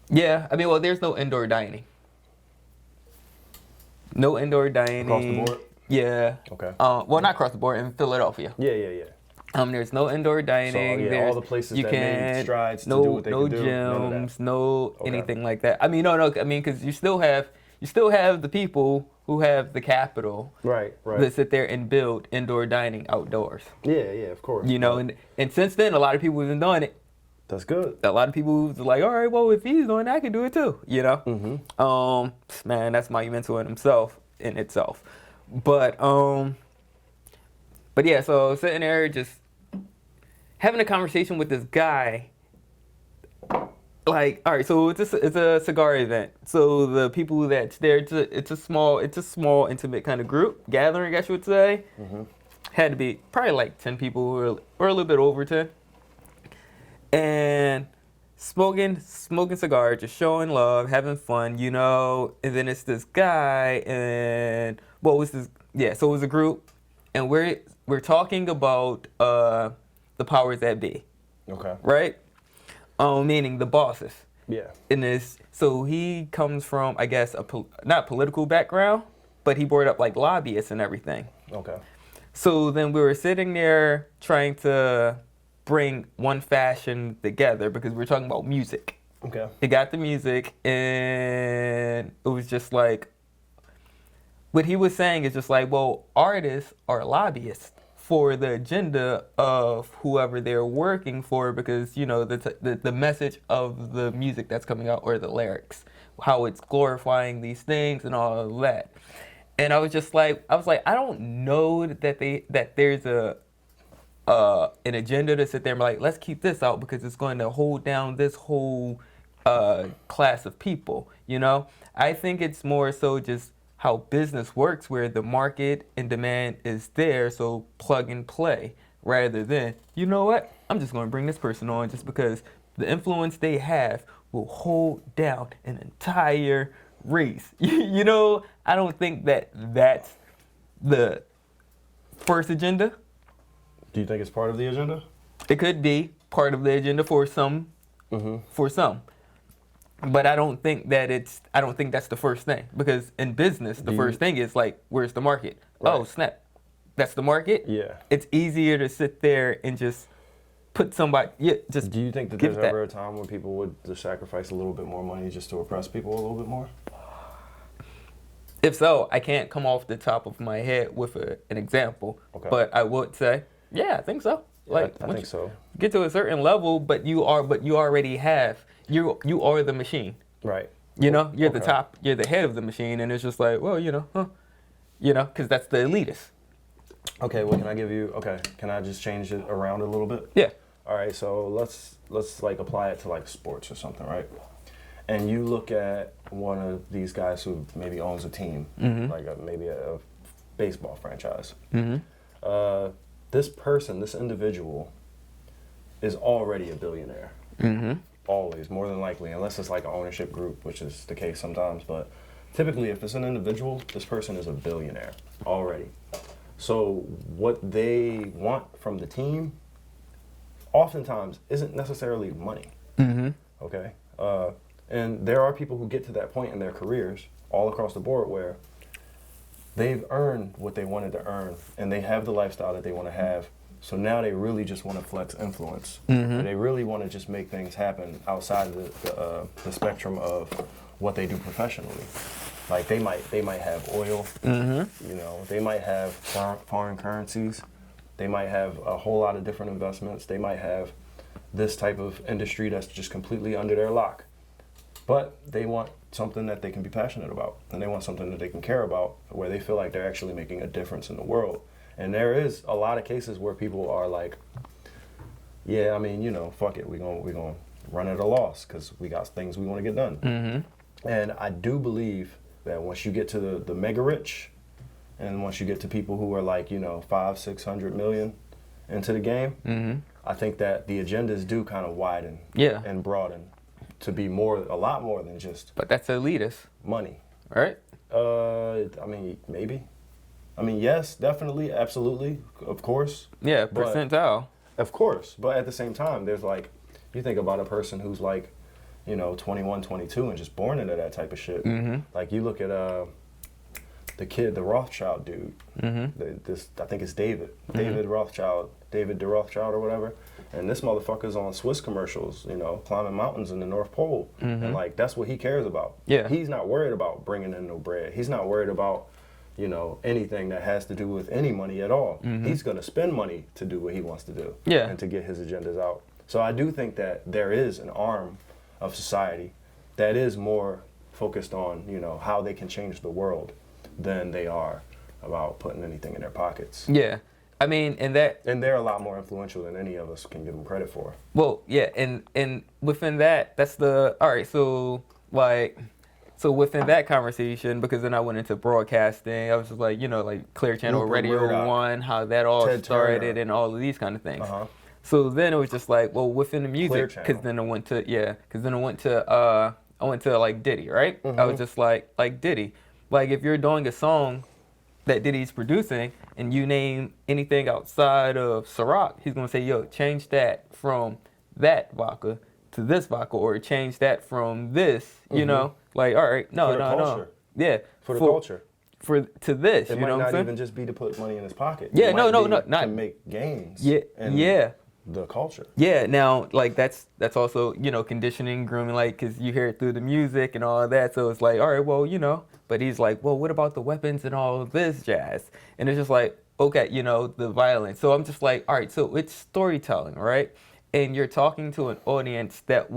Yeah, I mean, well, there's no indoor dining. No indoor dining. Across the board? Yeah. Okay. Well, not across the board, in Philadelphia. Yeah. There's no indoor dining. So, yeah, there's, all the places that made strides to do what they no could do, none of gyms, that. no Okay. anything like that. I mean, no. I mean, because you still have the people who have the capital Right. that sit there and build indoor dining outdoors. Yeah, of course. You know, and since then, a lot of people have been doing it. That's good. A lot of people was like, all right, well, if he's doing it, I can do it too. You know, man, that's monumental in itself. But yeah, so sitting there just having a conversation with this guy. Like, all right, so it's a cigar event. So the people that's there, it's a small intimate kind of group gathering, I guess you would say. Had to be probably like 10 people or a little bit over 10. And smoking cigars, just showing love, having fun, you know. And then it's this guy, and what was this? Yeah, so it was a group, and we're talking about the powers that be, Okay. right? Meaning the bosses. Yeah. In this, so he comes from, I guess, not political background, but he brought up like lobbyists and everything. Okay. So then we were sitting there trying to bring one fashion together because we were talking about music. Okay. It got the music, and it was just like, what he was saying is just like, well, artists are lobbyists for the agenda of whoever they're working for because, you know, the message of the music that's coming out or the lyrics, how it's glorifying these things and all of that. And I was like, I don't know that there's an agenda to sit there and be like, let's keep this out because it's going to hold down this whole class of people, you know? I think it's more so just how business works where the market and demand is there, so plug and play, rather than, you know what, I'm just going to bring this person on just because the influence they have will hold down an entire race. You know, I don't think that that's the first agenda. Do you think it's part of the agenda? It could be part of the agenda for some, for some. But I don't think that's the first thing, because in business, the first thing is like, where's the market? Right. Oh, snap. That's the market? Yeah. It's easier to sit there and just put somebody, just Do you think that give there's ever a time when people would just sacrifice a little bit more money just to oppress people a little bit more? If so, I can't come off the top of my head with an example, but I would say, yeah, I think so. Yeah, Like, I think so. Get to a certain level, but you already have, you are the machine. Right. You know, you're the top, you're the head of the machine, and it's just like, well, because that's the elitist. Okay, well, can I just change it around a little bit? Yeah. All right, so let's like apply it to like sports or something, right? And you look at one of these guys who maybe owns a team, like maybe a baseball franchise. This individual is already a billionaire. Always, more than likely, unless it's like an ownership group, which is the case sometimes. But typically, if it's an individual, this person is a billionaire already. So what they want from the team oftentimes isn't necessarily money. Okay? And there are people who get to that point in their careers all across the board where they've earned what they wanted to earn and they have the lifestyle that they want to have. So now they really just want to flex influence. They really want to just make things happen outside of the spectrum of what they do professionally. Like they might have oil, you know, they might have foreign currencies, they might have a whole lot of different investments, they might have this type of industry that's just completely under their lock. But they want something that they can be passionate about, and they want something that they can care about, where they feel like they're actually making a difference in the world. And there is a lot of cases where people are like, yeah, I mean, you know, fuck it, we're gonna run at a loss because we got things we want to get done. And I do believe that once you get to the mega rich, and once you get to people who are like, you know, 500-600 million into the game, I think that the agendas do kind of widen and broaden to be a lot more than just. But that's elitist. Money. Right? I mean, maybe. I mean, yes, definitely, absolutely, of course. Yeah, percentile. Of course, but at the same time, there's like, you think about a person who's like, you know, 21, 22 and just born into that type of shit. Like you look at the Rothschild dude. I think it's David Rothschild or whatever. And this motherfucker's on Swiss commercials, you know, climbing mountains in the North Pole. And like, that's what he cares about. Yeah. He's not worried about bringing in no bread. He's not worried about, you know, anything that has to do with any money at all. He's going to spend money to do what he wants to do. And to get his agendas out. So I do think that there is an arm of society that is more focused on, you know, how they can change the world than they are about putting anything in their pockets. Yeah. I mean, and they're a lot more influential than any of us can give them credit for. Well, yeah, and within that's all right, so within that conversation, because then I went into broadcasting, I was just like, you know, like Clear Channel Rupert Radio Murdoch, 1, how that all Ted started Turner. and all of these kind of things. So then it was just like, well, within the music, Clear because then I went to like Diddy, right? I was just like Diddy. Like if you're doing a song that Diddy's producing and you name anything outside of Ciroc, he's gonna say, yo, change that from that vodka to this vodka, or change that from this, you know? Like, all right, no. Yeah. For the culture. To this, It you might know what not I'm saying? even just be to put money in his pocket. Yeah, It might be not to make gains. Yeah. The culture. Yeah, now like that's also, you know, conditioning, grooming, like, because you hear it through the music and all of that, so it's like, all right, well, you know, but he's like, well, what about the weapons and all of this jazz? And it's just like, okay, you know, the violence. So I'm just like, all right, so it's storytelling, right? And you're talking to an audience that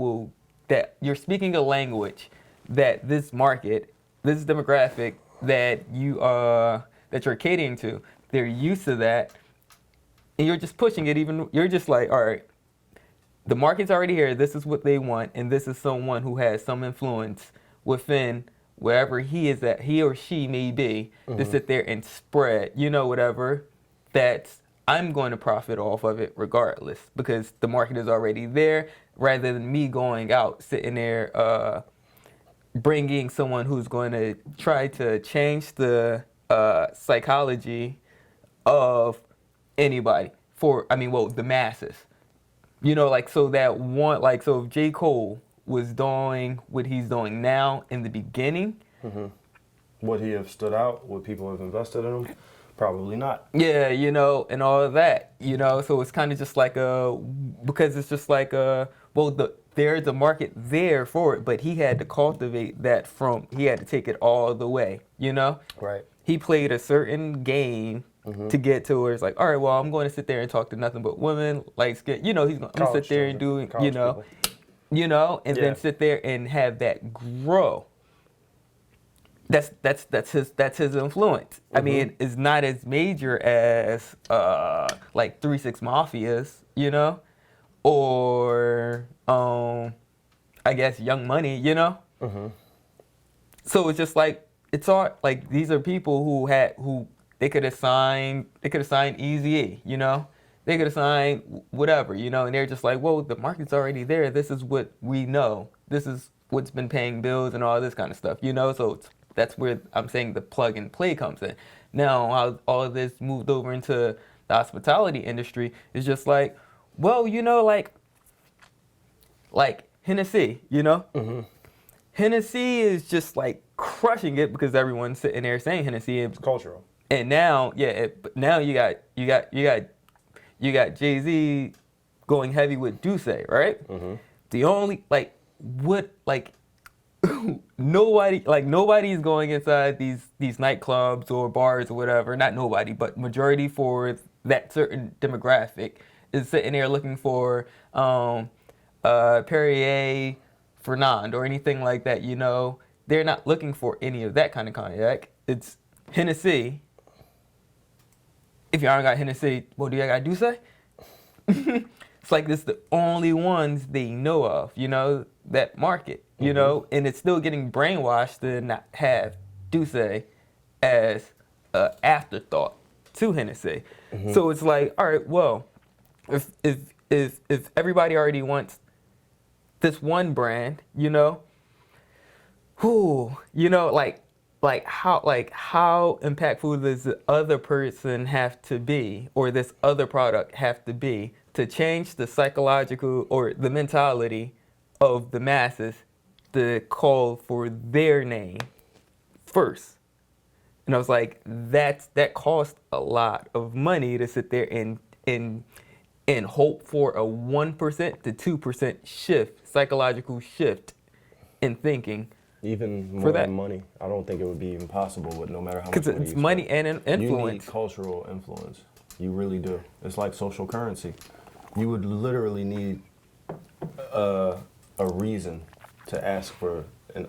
you're speaking a language that this market, this demographic that you're catering to, they're used to that. And you're just pushing it you're just like, all right, the market's already here. This is what they want. And this is someone who has some influence within wherever he is at, he or she may be, to sit there and spread, you know, whatever that's I'm going to profit off of it regardless because the market is already there. Rather than me going out, sitting there, bringing someone who's going to try to change the psychology of anybody the masses. You know, like, so that one, like, so if J. Cole was doing what he's doing now in the beginning. Would he have stood out? Would people have invested in him? Probably not. Yeah, you know, and all of that, you know, so it's kind of just like because it's just like there's a market there for it, but he had to cultivate that he had to take it all the way, you know? Right. He played a certain game to get to where it's like, all right, well, I'm going to sit there and talk to nothing but women, like, you know, I'm going to sit there and do, you know, and then sit there and have that grow. That's his influence. I mean, it's not as major as like 36 Mafia's, you know, or I guess Young Money, you know. So it's just like it's all like these are people who they could have signed Eazy-E, you know. They could have signed whatever, you know, and they're just like, well, the market's already there. This is what we know. This is what's been paying bills and all this kind of stuff, you know. So that's where I'm saying the plug and play comes in. Now, how all of this moved over into the hospitality industry is just like, well, you know, like Hennessy, you know. Hennessy is just like crushing it because everyone's sitting there saying Hennessy. It's cultural. And now, now you got Jay-Z going heavy with Duce, right? The only nobody's going inside these nightclubs or bars or whatever. Not nobody, but majority for that certain demographic is sitting there looking for Perrier, Fernand, or anything like that. You know, they're not looking for any of that kind of cognac. It's Hennessy. If y'all got Hennessy, well, do y'all got Duce? It's like this the only ones they know of, you know, that market, you know, and it's still getting brainwashed to not have Duce as an afterthought to Hennessy. So it's like, all right, well, if everybody already wants this one brand, you know, you know, how impactful does the other person have to be, or this other product have to be to change the psychological or the mentality of the masses to call for their name first? And I was like, that cost a lot of money to sit there and hope for a 1% to 2% shift, psychological shift in thinking. Even more than money. I don't think it would be even possible with no matter how much money. Because it's money and influence. You need cultural influence. You really do. It's like social currency. You would literally need a reason to ask for the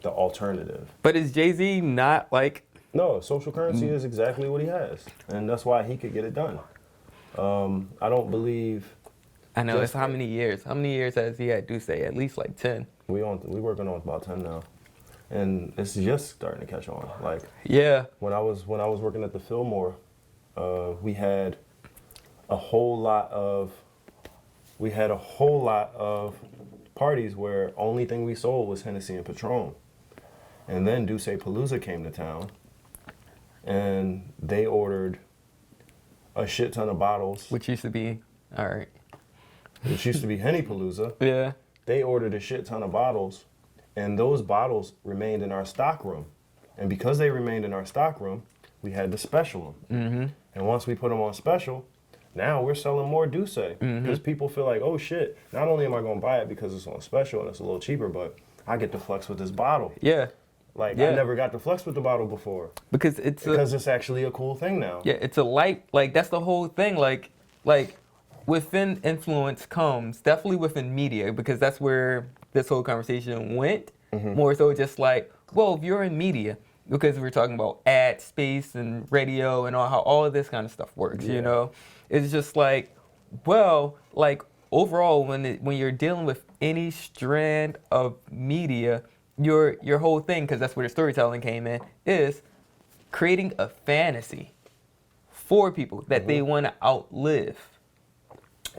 alternative. But is Jay-Z not like? No, social currency is exactly what he has, and that's why he could get it done. I don't believe. I know. It's how many years? How many years has he had Duce? At least like 10. We working on about 10 now, and it's just starting to catch on. Like, yeah. When I was working at the Fillmore, we had a whole lot of parties where only thing we sold was Hennessy and Patron, and then Duce Palooza came to town, and they ordered a shit ton of bottles, which used to be all right. Which used to be Henny Palooza. Yeah. They ordered a shit ton of bottles, and those bottles remained in our stock room. And because they remained in our stock room, we had to special them. And once we put them on special, now we're selling more Duce. Because people feel like, oh shit, not only am I going to buy it because it's on special and it's a little cheaper, but I get to flex with this bottle. Yeah. I never got to flex with the bottle before. Because it's actually a cool thing now. Yeah, it's a light, that's the whole thing. Like within influence comes, definitely within media, because that's where this whole conversation went. More so just like, well, if you're in media, because we're talking about ad space and radio and how all of this kind of stuff works, you know? It's just like, well, overall, when you're dealing with any strand of media, your whole thing, because that's where the storytelling came in, is creating a fantasy for people that they want to outlive.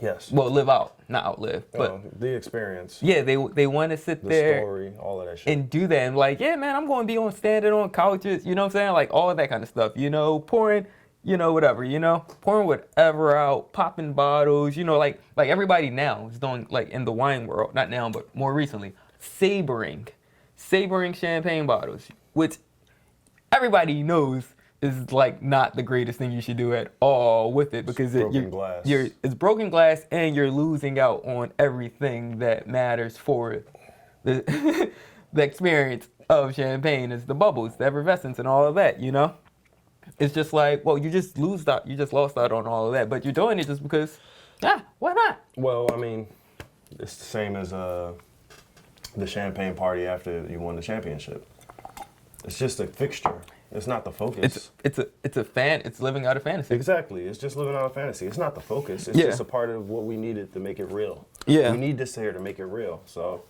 Yes. Well, live out, not outlive, but the experience. yeah, they want to sit The there story, all of that shit. and do that and like, yeah, man, I'm going to be standing on couches, you know what I'm saying? Like all of that kind of stuff, you know, pouring, you know, whatever, you know, pouring whatever out, popping bottles, you know, like everybody now is doing like in the wine world, not now, but more recently, savoring champagne bottles, which everybody knows is like not the greatest thing you should do at all with it because it's broken glass and you're losing out on everything that matters for the the experience of champagne is the bubbles, the effervescence, and all of that. You know, it's just like, well, you just lost out on all of that, but you're doing it just because, why not? Well, I mean, it's the same as the champagne party after you won the championship. It's just a fixture. It's not the focus. It's living out a fantasy. Exactly. It's just living out a fantasy. It's not the focus. It's just a part of what we needed to make it real. Yeah. We need this here to make it real. So,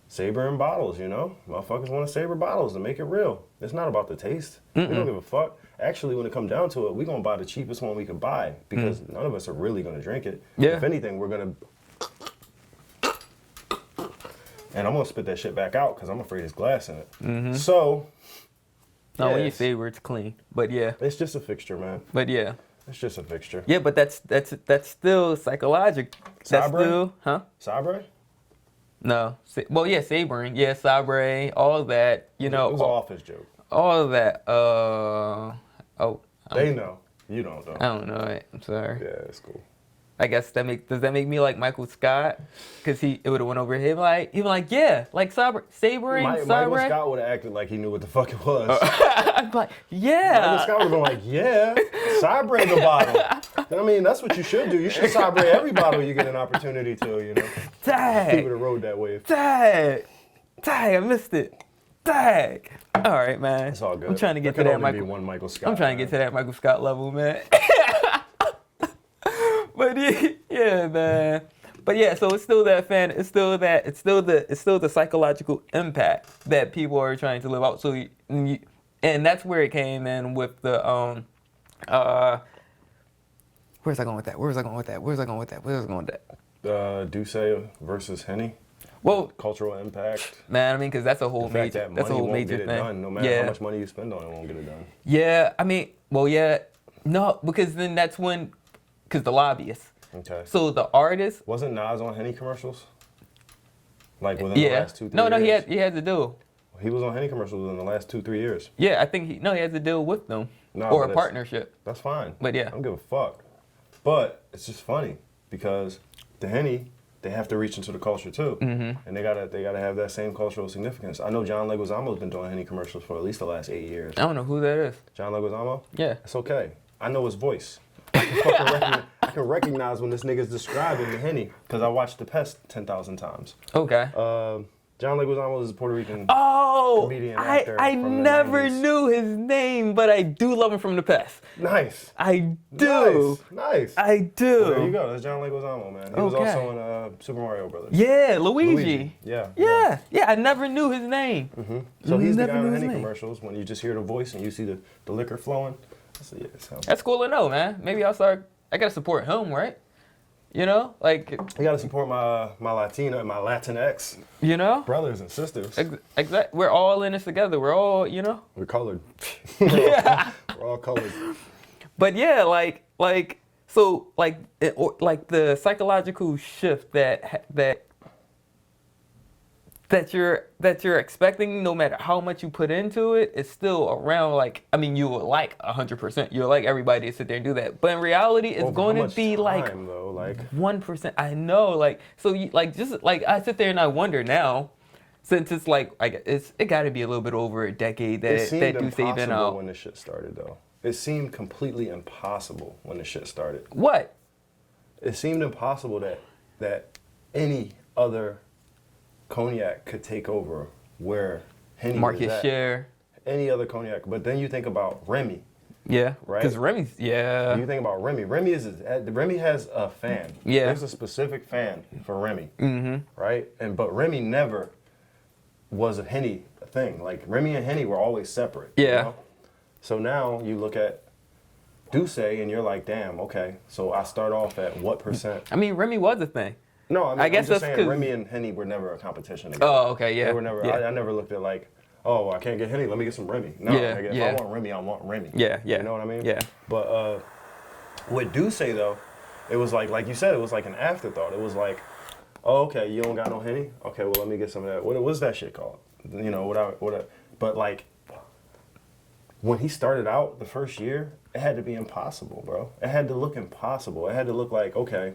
sabering bottles, you know? Motherfuckers want to savor bottles to make it real. It's not about the taste. We don't give a fuck. Actually, when it comes down to it, we're going to buy the cheapest one we can buy because none of us are really going to drink it. Yeah. If anything, we're going to... And I'm going to spit that shit back out because I'm afraid there's glass in it. So... No, when you savor, it's clean. But yeah. It's just a fixture, man. But yeah. It's just a fixture. Yeah, but that's still psychological. That's Sabre? still, huh? Sabre? No. Well, yeah, sabering. Yeah, Sabre, all of that. You know. It was an office joke. All of that. They know. You don't know. I don't know it. I'm sorry. Yeah, it's cool. I guess does that make me like Michael Scott? Because it would have went over him like yeah, like sabering. Michael Scott would have acted like he knew what the fuck it was. I'm like, yeah. Michael Scott would have been like, yeah, sabre the bottle. I mean, that's what you should do. You should sabre every bottle you get an opportunity to, you know. Dang. He would have rode that wave. Dang, I missed it. Dang. All right, man. It's all good. I'm trying to get there to can that only be one Michael Scott. I'm trying to get to that Michael Scott level, man. But yeah, man. But yeah, so it's still that it's still the psychological impact that people are trying to live out. So and that's where it came in with the where's I going with that? Douce versus Henny. Well, cultural impact. Man, I mean, because that's a whole major thing. Done. No matter how much money you spend on it, won't get it done. Yeah, I mean, well, yeah, no, because then that's when. Because the lobbyists. Okay. So the artist. Wasn't Nas on Henny commercials? Like within the last 2-3 years? No, he had to do. He was on Henny commercials within the last 2-3 years. Yeah, I think he had to deal with them. Or a partnership. That's fine. But yeah. I don't give a fuck. But it's just funny because the Henny, they have to reach into the culture too. Mm-hmm. And they gotta have that same cultural significance. I know John Leguizamo's been doing Henny commercials for at least the last 8 years. I don't know who that is. John Leguizamo? Yeah. It's okay. I know his voice. I can recognize when this nigga's describing the Henny because I watched The Pest 10,000 times. Okay. John Leguizamo is a Puerto Rican comedian actor. I never knew his name, but I do love him from The Pest. Nice. I do. Nice. I do. Well, there you go. That's John Leguizamo, man. He was also in Super Mario Brothers. Yeah, Luigi. Yeah. I never knew his name. Mm-hmm. So he's the guy in Henny commercials when you just hear the voice and you see the liquor flowing. So, yeah, that's cool to know, man. Maybe I gotta support him, right? You know, like you gotta support my Latina and my Latinx. You know, brothers and sisters. Exactly. We're all in this together. We're all, you know. We're colored. We're all colored. But yeah, like the psychological shift that you're expecting, no matter how much you put into it, is still around. Like, I mean, you would like 100%. You'll like everybody to sit there and do that, but in reality, it's going to be like 1%. I know, like, so I sit there and I wonder now, since it's like it got to be a little bit over a decade that do saving out. When this shit started, though, it seemed completely impossible when the shit started. What? It seemed impossible that any other cognac could take over where Henny market was at. Share. Any other cognac, but then you think about Remy. Yeah, right. Because Remy's You think about Remy. Remy has a fan. Yeah. There's a specific fan for Remy. Mm-hmm. Right, but Remy never was a Henny thing. Like Remy and Henny were always separate. Yeah. You know? So now you look at Douce, and you're like, damn, okay. So I start off at what percent? I mean, Remy was a thing. No, I mean, I guess I'm just that's saying 'cause- Remy and Henny were never a competition together. Oh, okay, yeah. They were never. Yeah. I never looked at like, oh, I can't get Henny. Let me get some Remy. No, Yeah, nigga, if yeah. I want Remy, I want Remy. Yeah, yeah. You know what I mean? Yeah. But with Douce though, it was like you said, it was like an afterthought. It was like, oh, okay, you don't got no Henny? Okay, well let me get some of that. What's that shit called? You know, but like, when he started out the first year, it had to be impossible, bro. It had to look impossible. It had to look like, okay,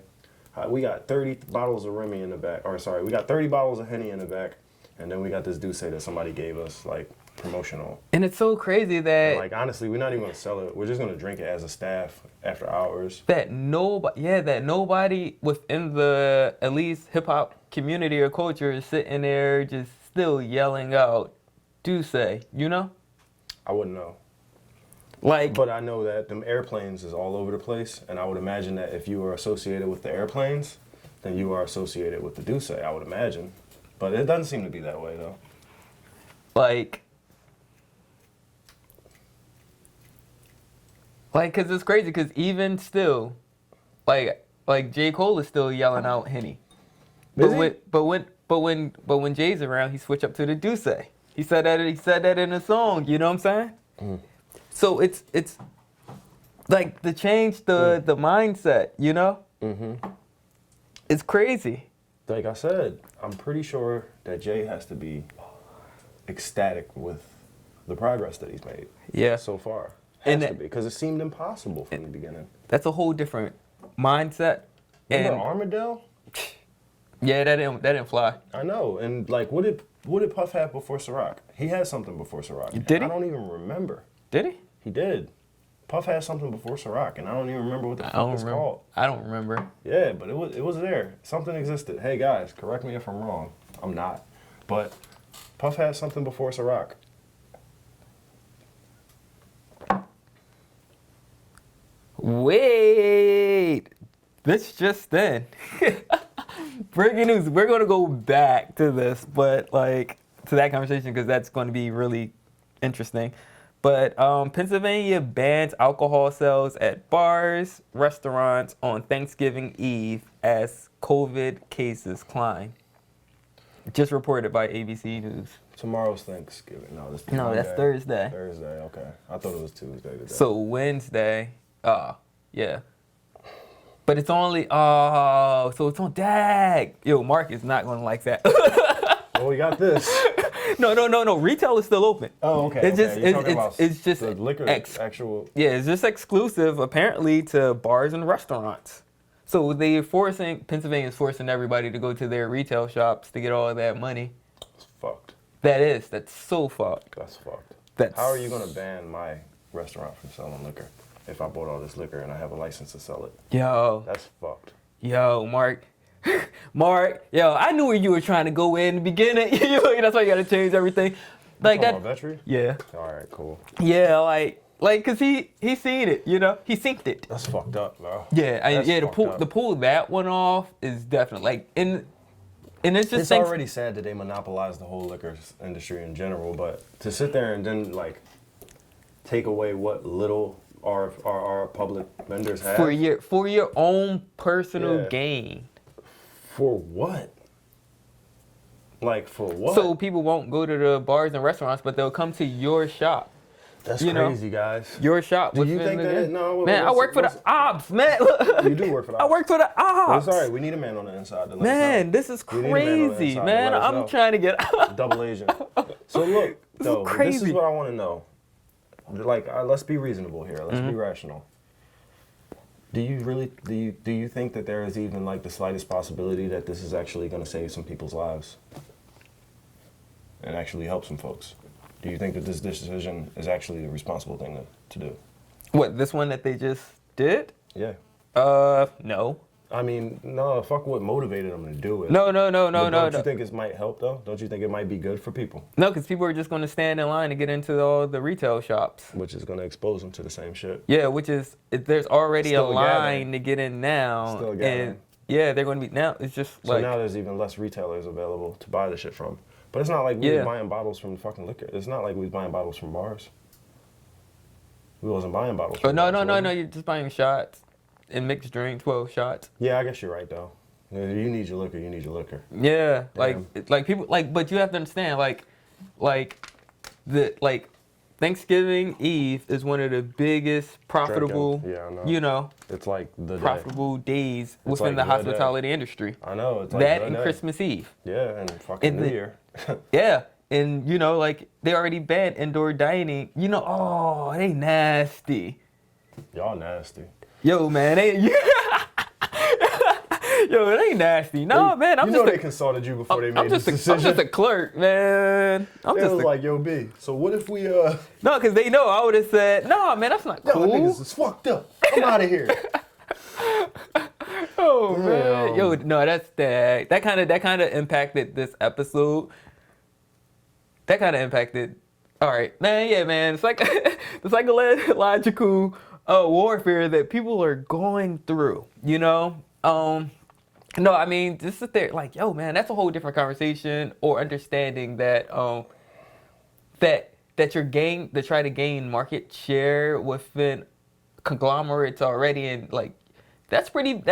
we got 30 bottles of Remy in the back, or sorry, we got 30 bottles of Henny in the back, and then we got this Douce that somebody gave us, like, promotional. And it's so crazy that And, like, honestly, we're not even gonna sell it. We're just gonna drink it as a staff after hours. that nobody within the at least hip hop community or culture is sitting there just still yelling out Douce, you know? I wouldn't know. Like, But I know that them airplanes is all over the place, and I would imagine that if you are associated with the airplanes, then you are associated with the Douce, I would imagine. But it doesn't seem to be that way, though. cause it's crazy, cause even still, like J. Cole is still yelling out Henny. Is But when Jay's around, he switch up to the Douce. He said that in a song. You know what I'm saying? So it's like to change the mindset. You know? It's crazy. Like I said, I'm pretty sure that Jay has to be ecstatic with the progress that he's made Yeah. so far. And Has to be, because it seemed impossible from the beginning. That's a whole different mindset. Remember And Armadale? yeah, that didn't fly. I know. And like, what did Puff have before Ciroc? He had something before Ciroc. Did he? I don't even remember. Did he? He did. Puff had something before Ciroc, and I don't even remember what the fuck it's called. I don't remember. Yeah, but it was there. Something existed. Hey guys, correct me if I'm wrong. I'm not. But Puff had something before Ciroc. Wait, this just then. Breaking news. We're gonna go back to this, but like to that conversation because that's going to be really interesting. But Pennsylvania bans alcohol sales at bars, restaurants on Thanksgiving Eve as COVID cases climb. Just reported by ABC News. Tomorrow's Thanksgiving. No, No, Monday. that's Thursday. Thursday, okay. I thought it was Tuesday today. So Wednesday, yeah. But it's only, so it's on DAG. Yo, Mark is not going to like that. Oh, we got this. No. Retail is still open. Oh, okay. It's just, You're talking about it's just the liquor, actual. Yeah, it's just exclusive apparently to bars and restaurants. So Pennsylvania's forcing everybody to go to their retail shops to get all of that money. It's fucked. That's so fucked. That's fucked. That's How are you gonna ban my restaurant from selling liquor if I bought all this liquor and I have a license to sell it? Yo, That's fucked. Mark. Mark, I knew where you were trying to go in the beginning. That's why you gotta change everything. Like Talking that. about Vetri? Yeah. All right, cool. Yeah, like, cause he seen it, he synced it. That's fucked up, bro. Yeah, That's fucked up. to pull that one off is definitely like, and it's just It's already sad that they monopolize the whole liquor industry in general, but to sit there and then like take away what little our public vendors have for your own personal Yeah. gain. for what? Like for what? So people won't go to the bars and restaurants, but they'll come to your shop. That's you know, crazy, guys. Your shop. Do you think that? No, man, I work for the ops, man. You do work for the I ops. work for the Well, ops. it's all right. We need a man on the inside to let us Man, know. this is We need a man on the crazy, inside to man. let us I'm know. trying to get. Double agent. So look, though, this crazy. is what I want to know. Like, let's be reasonable here. Let's be rational. Do you think that there is even like the slightest possibility that this is actually going to save some people's lives and actually help some folks? Do you think that this decision is actually the responsible thing to do? What, this one that they just did? Yeah. No. I mean, no, fuck what motivated them to do it. No. But don't you think it might help though? Don't you think it might be good for people? No, because people are just going to stand in line to get into all the retail shops. Which is going to expose them to the same shit. Yeah, which is, there's already Still a a line gathering. to get in now. Still a gathering. And yeah, they're going to be, now it's just So like, now there's even less retailers available to buy the shit from. But it's not like we Yeah. was buying bottles from fucking liquor. It's not like we was buying bottles from bars. We wasn't buying bottles. Oh from no, Ross, no, no, was no! we? You're just buying shots and mixed drinks. 12 shots. Yeah, I guess you're right though. Yeah, you need your liquor. You need your liquor. Yeah, Damn. like people like, but you have to understand, like Thanksgiving Eve is one of the biggest profitable, Drinking. Yeah, I know. you know, It's like the day. profitable days within like the the hospitality industry. I know. It's like That the and day. Christmas Eve. Yeah, and fucking And New the- Year. Yeah, and you know, like they already banned indoor dining. You know, oh, they nasty. Y'all nasty. Yo, man, yo, it ain't nasty. No, man, I'm you just know they consulted you before they made I'm this just decision. I'm just a clerk, man. I'm They just was a, like, yo, B, so what if we, no, because they know I would have said, no, man, that's not yo, cool. niggas is fucked up. I'm out of here. Oh man, Damn. yo, no, that's that. That kind of impacted this episode. That kind of impacted. All right, man, yeah, man. It's like the psychological warfare that people are going through. You know, no, I mean, just sit there like, yo, man, that's a whole different conversation. Or understanding that that to try to gain market share within conglomerates already, and like that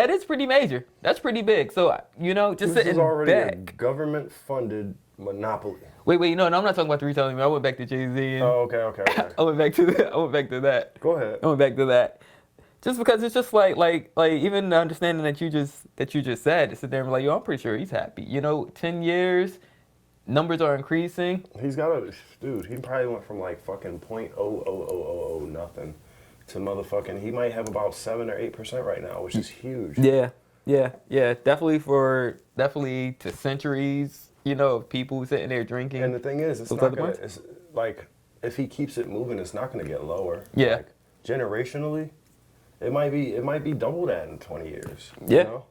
is pretty major. That's pretty big. So you know, just This sitting is already a back. government-funded monopoly. Wait, no, I'm not talking about the retailing. I went back to Jay-Z. And Oh, okay. I went back to that. Go ahead. I went back to that. Just because it's just like even the understanding that you just said, to sit there and be like, yo, I'm pretty sure he's happy. You know, 10 years, numbers are increasing. He's got a, dude, he probably went from like fucking .00000 nothing to motherfucking, he might have about 7 or 8% right now, which is huge. Yeah. Definitely to centuries, you know, of people sitting there drinking. And the thing is, it's Those not other gonna, ones? it's like, if he keeps it moving, it's not gonna get lower. Yeah. Like, generationally, it might be double that in 20 years. Yeah. You know?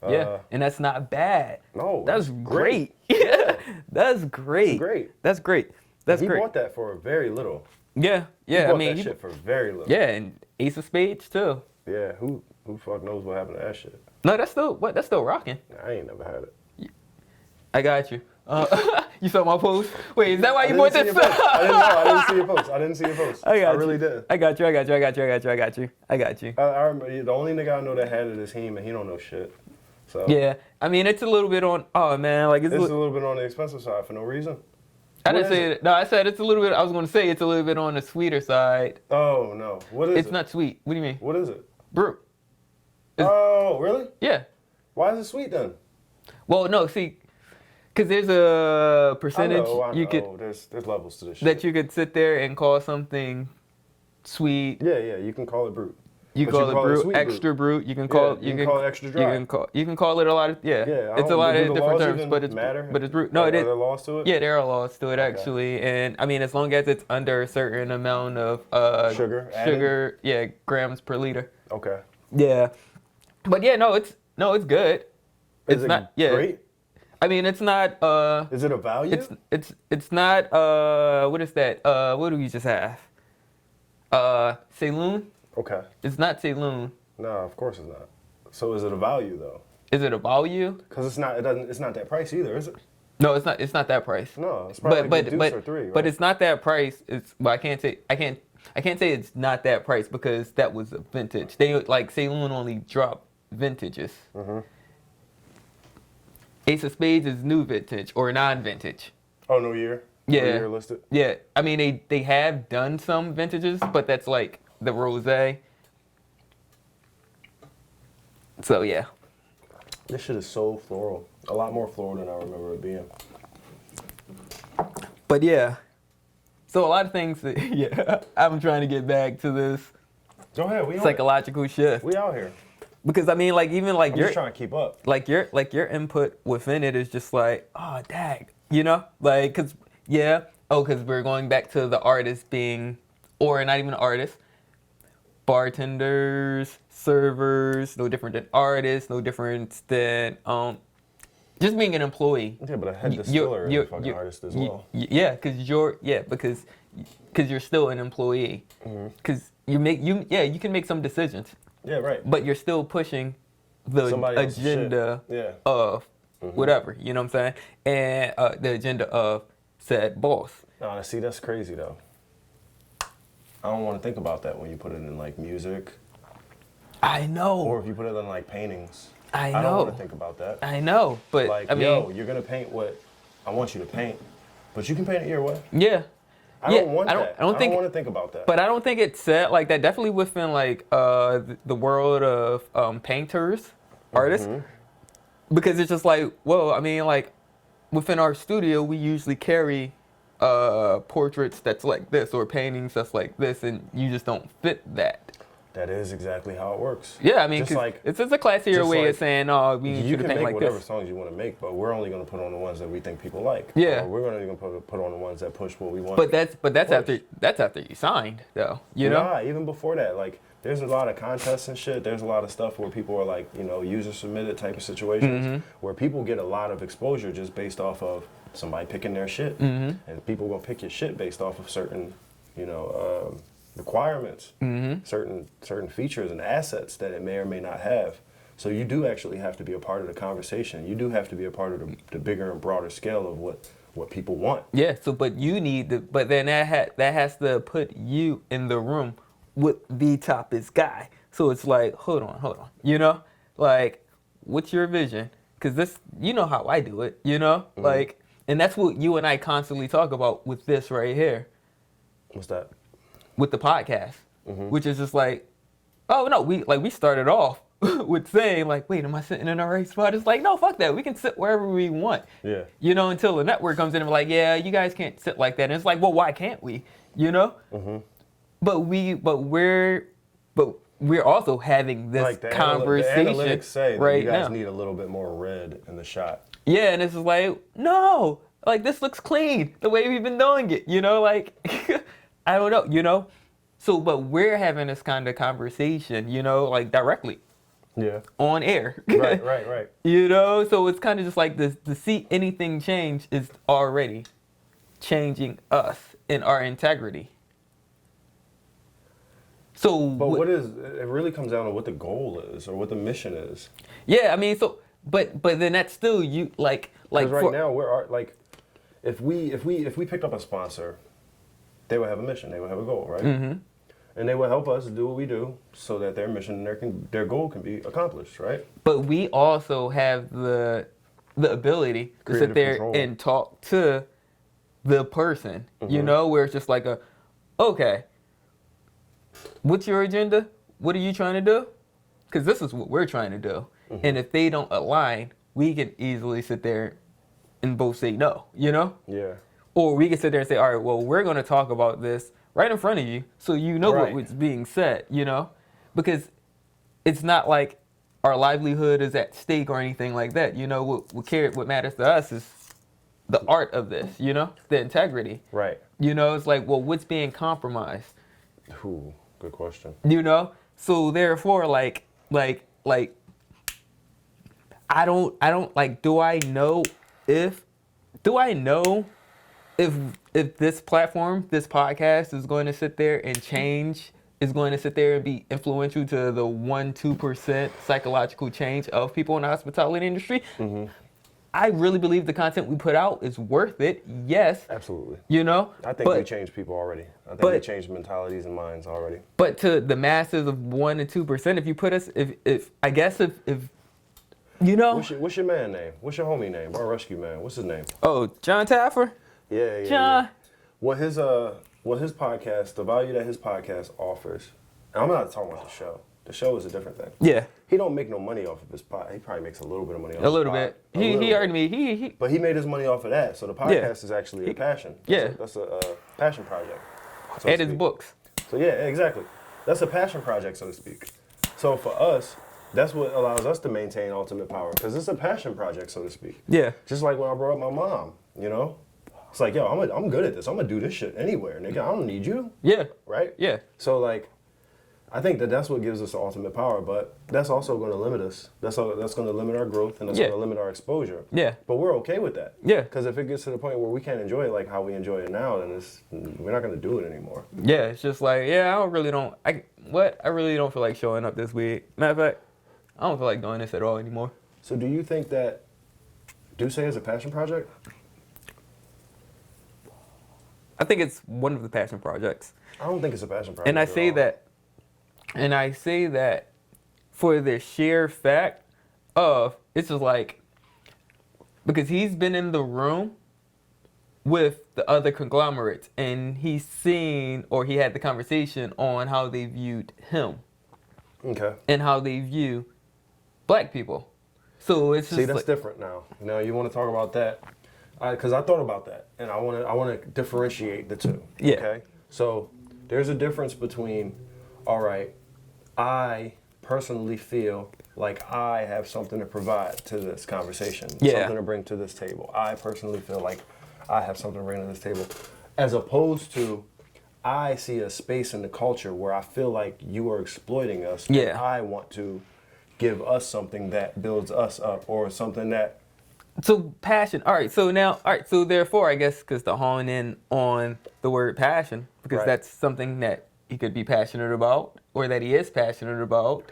Yeah. And that's not bad. No, That's it's great. Yeah. That's great. great. That's great. That's he great. bought that for very little. Yeah. He Yeah. bought I mean, that shit for very little. yeah, and Ace of Spades too. Yeah, who fuck knows what happened to that shit? No, that's still rocking. I ain't never had it. I got you. You saw my post? Wait, is that why you bought I this? didn't know. I didn't see your post. I didn't see your post. I got you. really did. I got you. I got you. I remember the only nigga I know that had it is him, and he don't know shit. So Yeah. I mean, it's a little bit on. Oh man, like it's a little bit on the expensive side for no reason. I What didn't is say it? it. No, I said it's a little bit. I was going to say it's a little bit on the sweeter side. Oh no, what is it? It's not sweet. What do you mean? What is it? Brew. It's- Oh really? Yeah. Why is it sweet then? Well, no, see, because there's a percentage I know. you could There's levels to this shit. that you could sit there and call something sweet. Yeah, you can call it brute. You But call it brute, sweet extra brute. You can call you can call it extra dry. You can call it a lot of Yeah, It's a lot do of the different laws terms, even but it's matter? brute. No, Are it is. there laws to it? Yeah, there are laws to it actually, and I mean as long as it's under a certain amount of Sugar added? sugar, yeah, grams per liter. Okay. Yeah, but yeah, no, it's good. Is it not great? I mean, it's not. Is it a value? It's not. What is that? What do we just have? Saloon. Okay. It's not Saloon. No, of course it's not. So is it a value though? Is it a value? Because it's not. It doesn't. It's not that price either, is it? No, it's not. It's not that price. No, it's probably like a deuce or three, right? But it's not that price. It's. Well, I can't say it's not that price because that was a vintage. They like Saloon only drop vintages. Mhm. Ace of Spades is new vintage or non-vintage. Oh, no year. Yeah. No year listed. Yeah, I mean they have done some vintages, but that's like the rosé. So yeah. This shit is so floral. A lot more floral than I remember it being. But yeah. So a lot of things. Yeah, I'm trying to get back to this Go ahead. We on it. psychological shift We out here. because I mean, like even like I'm your just trying to keep up. your input within it is just like, oh dag, you know, like because because we're going back to the artist being, or not even artists, bartenders, servers, no different than artists, no different than just being an employee. Yeah, but a head distiller is a fucking artist as well. Yeah, because you're still an employee. Because you can make some decisions, Yeah, right. but you're still pushing the Somebody else's agenda shit. Yeah. of whatever, you know what I'm saying? And the agenda of said boss. No, see, that's crazy though. I don't want to think about that when you put it in like music, I know. or if you put it in like paintings. I don't know. want to think about that. I know, but Like, I mean, yo, you're gonna paint what I want you to paint, but you can paint it your way. yeah. I don't want that. I don't think, want to think about that. But I don't think it's set like that. Definitely within like the world of painters, artists, because it's just like, well, I mean, like within our studio, we usually carry portraits that's like this or paintings that's like this, and you just don't fit that. That is exactly how it works. Yeah, I mean, just like, it's just a classier way of saying, oh, we need you to paint like this. You can make whatever songs you want to make, but we're only going to put on the ones that we think people like. Yeah. Or we're going to put on the ones that push what we want. But that's after you signed, though. You know? Nah, even before that, like, there's a lot of contests and shit. There's a lot of stuff where people are like, you know, user submitted type of situations where people get a lot of exposure just based off of somebody picking their shit. And people going to pick your shit based off of certain, you know, requirements, certain features and assets that it may or may not have. So you do actually have to be a part of the conversation. You do have to be a part of the bigger and broader scale of what people want. Yeah. So, but you need to. But then that has to put you in the room with the toppest guy. So it's like, hold on. You know, like, what's your vision? Because this, you know how I do it. You know, like, and that's what you and I constantly talk about with this right here. What's that? With the podcast, which is just like, oh no, we started off with saying like, wait, am I sitting in the right spot? It's like, no, fuck that. We can sit wherever we want. Yeah. You know, until the network comes in and we're like, yeah, you guys can't sit like that. And it's like, well, why can't we? You know? But we're also having this like conversation the analytics say that right you guys now. need a little bit more red in the shot. Yeah, and it's just like, no, like this looks clean the way we've been doing it. You know, like. I don't know, you know? So, but we're having this kind of conversation, you know, like directly. Yeah. On air. Right. You know? So it's kind of just like this, to see anything change is already changing us in our integrity. So. But it really comes down to what the goal is or what the mission is. Yeah, I mean, so, but then that's still you, like right now, like, if we picked up a sponsor, they would have a mission, they would have a goal, right? And they would help us do what we do so that their mission and their goal can be accomplished, right? But we also have the ability to sit there and talk to the person, you know, where it's just like okay, what's your agenda? What are you trying to do? Because this is what we're trying to do. And if they don't align, we can easily sit there and both say no, you know? Yeah. Or we can sit there and say, all right, well, we're going to talk about this right in front of you so you know what's being said, you know? Because it's not like our livelihood is at stake or anything like that. You know, what matters to us is the art of this, you know, the integrity. Right. You know, it's like, well, what's being compromised? Ooh, good question. You know? So therefore, like, I don't like, do I know if this platform, this podcast is going to sit there and change, is going to sit there and be influential to the 1-2% psychological change of people in the hospitality industry? I really believe the content we put out is worth it. Yes. Absolutely. You know? I think we changed people already. I think we changed mentalities and minds already. But to the masses of 1-2%, if you put us, if you know. What's your man name? What's your homie name? Our rescue man. What's his name? Oh, John Taffer? Yeah. John. Yeah. What his podcast, the value that his podcast offers, and I'm not talking about the show. The show is a different thing. Yeah. He don't make no money off of his pod. He probably makes a little bit of money off a little bit. He earned me. But he made his money off of that. So the podcast is actually a passion. That's a passion project. So and his books. So yeah, exactly. That's a passion project, so to speak. So for us, that's what allows us to maintain ultimate power, because it's a passion project, so to speak. Yeah. Just like when I brought up my mom, you know? It's like, yo, I'm good at this. I'm going to do this shit anywhere, nigga. I don't need you. Yeah. Right? Yeah. So, like, I think that's what gives us the ultimate power, but that's also going to limit us. That's going to limit our growth, and that's going to limit our exposure. Yeah. But we're okay with that. Yeah. Because if it gets to the point where we can't enjoy it like how we enjoy it now, then we're not going to do it anymore. Yeah, it's just like, I really don't feel like showing up this week. Matter of fact, I don't feel like doing this at all anymore. So do you think that Duce is a passion project? I think it's one of the passion projects. I don't think it's a passion project. And I at say all. that, and I say that for the sheer fact of it's just like because he's been in the room with the other conglomerates and he's seen or he had the conversation on how they viewed him Okay. and how they view black people. So it's just See, that's like, different now. Now you want to talk about that, because I thought about that, and I want to differentiate the two. Yeah. Okay. So there's a difference between, all right, I personally feel like I have something to provide to this conversation, something to bring to this table. I personally feel like I have something to bring to this table, as opposed to I see a space in the culture where I feel like you are exploiting us. And I want to give us something that builds us up, or something that. So passion. All right. So therefore, I guess, because to hone in on the word passion, because that's something that he could be passionate about, or that he is passionate about.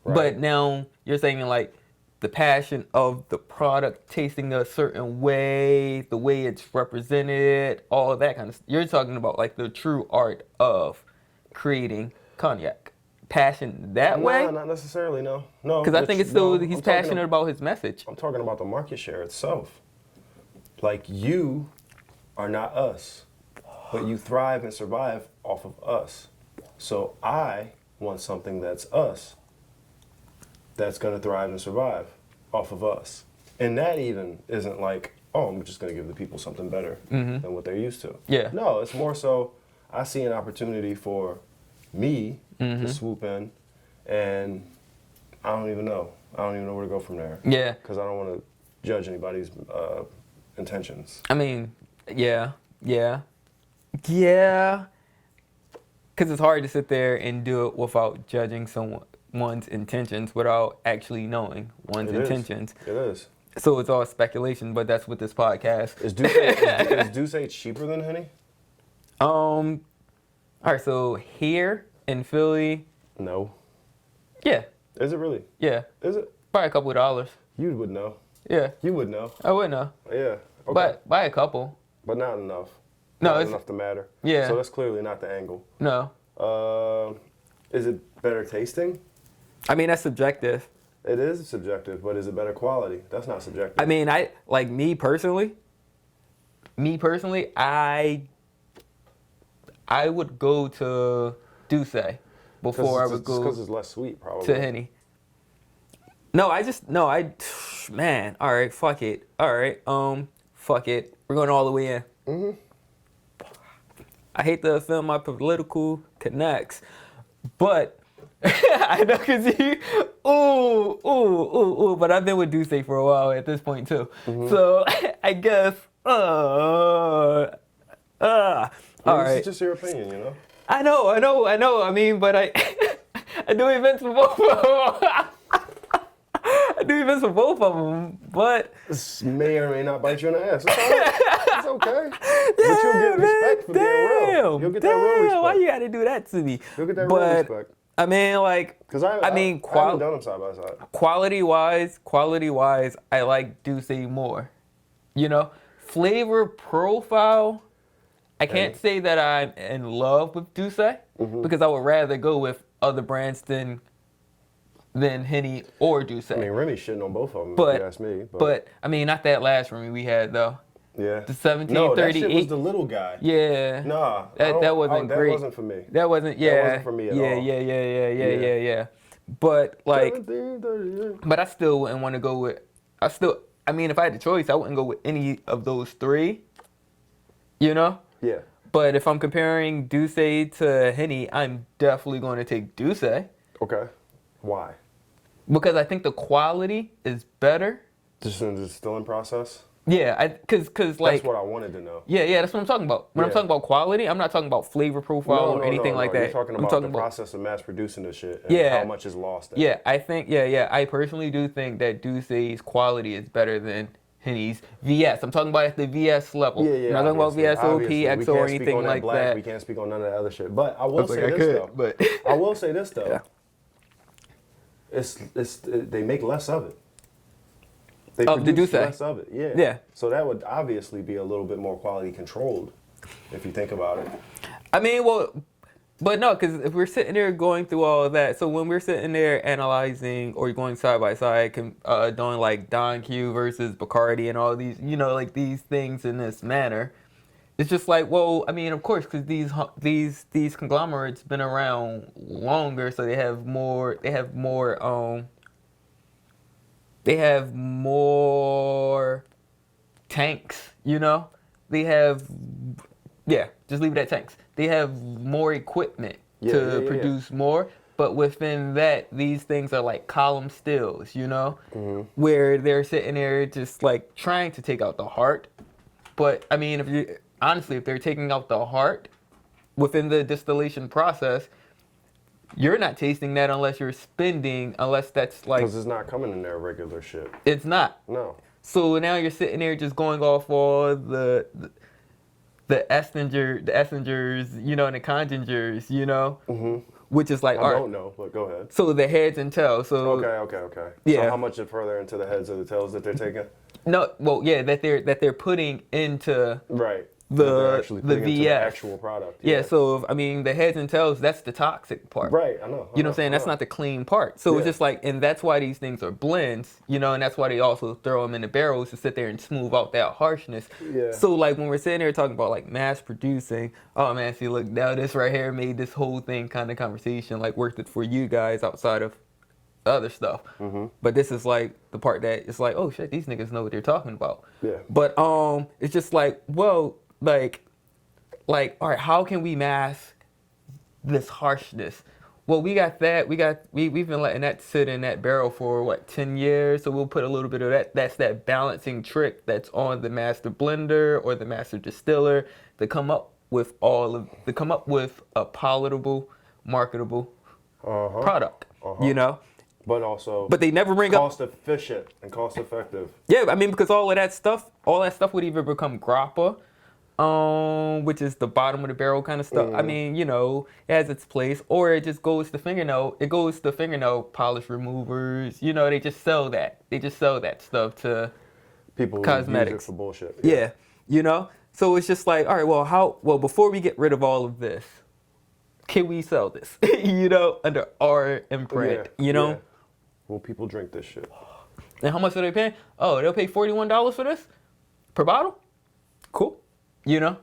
Right. But now you're saying like the passion of the product tasting a certain way, the way it's represented, all of that kind of stuff. You're talking about like the true art of creating cognac. Passion that way? No, not necessarily. No. Because I think it's still he's passionate about his message. I'm talking about the market share itself. Like, you are not us, but you thrive and survive off of us. So I want something that's us, that's going to thrive and survive off of us. And that even isn't like, oh, I'm just going to give the people something better than what they're used to. Yeah. No, it's more so I see an opportunity for me to swoop in, and I don't even know. I don't even know where to go from there. Yeah. Because I don't want to judge anybody's intentions. I mean, yeah. Because it's hard to sit there and do it without judging someone's intentions without actually knowing one's intentions. It is. So it's all speculation, but that's what this podcast. Is Douce cheaper than Henny? All right, so here in Philly, No. yeah, Is it really? yeah, Is it? probably a couple of dollars. You would know. Yeah, You would know. I would know, Yeah. Okay. but by a couple. But not enough. No, Not it's enough to matter. Yeah. So that's clearly not the angle. no. Is it better tasting? I mean that's subjective. It is subjective, but is it better quality? That's not subjective. I mean, me personally, I would go to Douce before I would go because it's less sweet, probably. to Henny. Man, all right, fuck it. All right, fuck it. We're going all the way in. I hate to offend my political connects, but I know because but I've been with Douce for a while at this point too. So I guess, all right. This is just your opinion, you know? I know. I mean, but I do events for both of them. I do events for both of them, but This may or may not bite you in the ass. It's all right. It's okay. But you'll get respect for being real. You'll get that real respect. Why you gotta do that to me? You'll get that real respect. I mean, like, Because I haven't done them side by side. quality wise, I like Douce more. You know, flavor profile. I can't say that I'm in love with Douce because I would rather go with other brands than Henny or Douce. I mean, Remy's shitting on both of them, But if you ask me. but I mean, not that last Remy we had though. Yeah. The 1738. No, that shit was the little guy. Yeah. Nah. That wasn't great. That wasn't for me. That wasn't. Yeah. That wasn't for me at all. Yeah. But like, 1738. but I still wouldn't want to go with. I mean, if I had the choice, I wouldn't go with any of those three. You know. Yeah. But if I'm comparing Douce to Henny, I'm definitely going to take Douce Okay. Why? because I think the quality is better. Just still in process? Yeah, because like That's what I wanted to know. yeah, that's what I'm talking about. When I'm Yeah. talking about quality, I'm not talking about flavor profile or anything like that. You're talking I'm about talking the process of mass producing this shit and Yeah. how much is lost. in it. Yeah, I think I personally do think that Douce's quality is better than Henny's VS. I'm talking about at the VS level. Yeah. I'm not talking about obviously. VSOP, Obviously. We XO, or can't speak anything on like black. that. We can't speak on none of that other shit. But I will Looks say like I this could, though. but- I will say this though. Yeah. It's they make less of it. They Of the produce Douce? less of it. Yeah. Yeah. So that would obviously be a little bit more quality controlled. if you think about it. I mean, well, but no, because if we're sitting there going through all of that, so when we're sitting there analyzing or going side by side, doing like Don Q versus Bacardi and all these, like these things in this manner, it's just like, well, I mean, of course, because these conglomerates been around longer, so they have more tanks, they have, yeah, just leave it at tanks. They have more equipment to produce more, but within that, these things are like column stills, where they're sitting there just like trying to take out the heart. But I mean, if they're taking out the heart within the distillation process, you're not tasting that unless that's like, Because it's not coming in their regular shit. it's not. No. So now you're sitting there just going off all the estringers, and the conjungers, which is like, I don't know, but go ahead. So the heads and tails. So Okay. Yeah. So how much further into the heads or the tails that they're taking? no, well, yeah, that they're putting into Right. the Actually putting into the VS. actual product. Yeah, so I mean, the heads and tails, that's the toxic part. Right, I know. You know what I'm saying? That's not the clean part. So it's Yeah. just like, and that's why these things are blends, and that's why they also throw them in the barrels to sit there and smooth out that harshness. Yeah. So like when we're sitting there talking about like mass producing, oh man, see, look, now this right here made this whole thing kind of conversation like worth it for you guys outside of other stuff. But this is like the part that it's like, oh shit, these niggas know what they're talking about. Yeah. But it's just like, well, like, all right, how can we mask this harshness? Well, we've been letting that sit in that barrel for what, 10 years? So we'll put a little bit of that. That's that balancing trick that's on the master blender or the master distiller to come up with a palatable, marketable product. But also, But they never bring up. cost efficient and cost effective. Yeah, I mean, because all that stuff would either become grappa, which is the bottom of the barrel kind of stuff. I mean, it has its place, or it just goes to fingernail. It goes to fingernail polish removers. They just sell that. They just sell that stuff to People cosmetics. use it for bullshit. Yeah. So it's just like, all right, well, before we get rid of all of this, can we sell this? Under our imprint. Yeah. Will people drink this shit? And how much are they paying? Oh, they'll pay $41 for this per bottle. Cool. Yeah.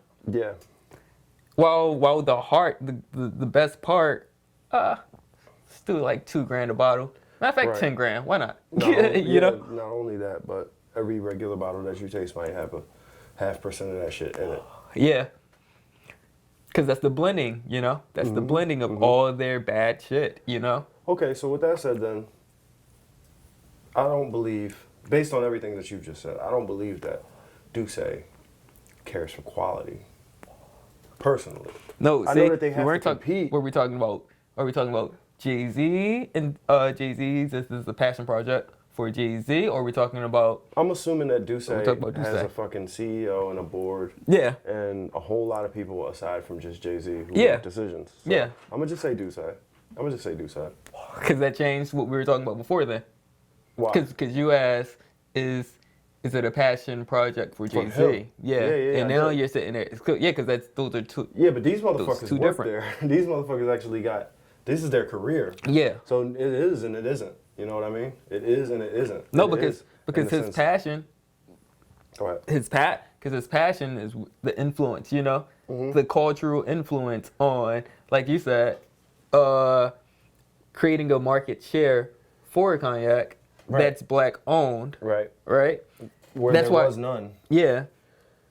While the heart, the best part, let's do like $2,000 a bottle. Matter of fact, Right. 10 grand. Why not? Not know. only that, but every regular bottle that you taste might have a 0.5% of that shit in it. Yeah. Because that's the blending. That's the blending of all of their bad shit. Okay, so with that said, then I don't believe, based on everything that you've just said, I don't believe that Douce cares for quality. Personally, No, I see, know that they have we weren't to compete. What are we talking about? Are we talking about Jay-Z and Jay-Z's? This is a passion project for Jay-Z, or are we talking about? I'm assuming that Douce We're talking about Douce. has a fucking CEO and a board. Yeah. And a whole lot of people aside from just Jay-Z who Yeah. make decisions. So Yeah. I'm gonna just say Douce. Because that changed what we were talking about before then. Why? Because you asked, is it a passion project for For Jay-Z? him. Yeah. Yeah, And I now did. you're sitting there. Because those are two. Yeah, but these motherfuckers two work different. there. These motherfuckers actually this is their career. Yeah. So it is and it isn't. You know what I mean? It is and it isn't. No, It because is, in the his sense- passion, Go ahead. his passion is the influence, Mm-hmm. the cultural influence on, like you said, creating a market share for a cognac Right. that's black owned, Right. right? Where That's there why- was none. Yeah.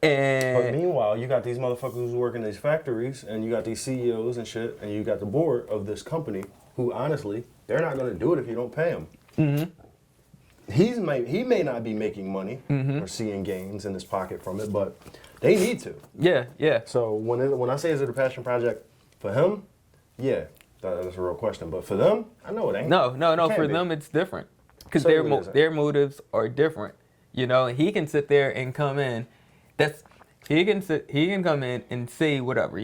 But And meanwhile, you got these motherfuckers who work in these factories, and you got these CEOs and shit, and you got the board of this company who, honestly, they're not going to do it if you don't pay them. He may not be making money or seeing gains in his pocket from it, but they need to. yeah. So when I say is it a passion project for him, yeah, that's a real question. But for them, I know it ain't. No. It For can't be. them, it's different because Certainly isn't. their motives are different. And he can sit there and come in. He can come in and say whatever.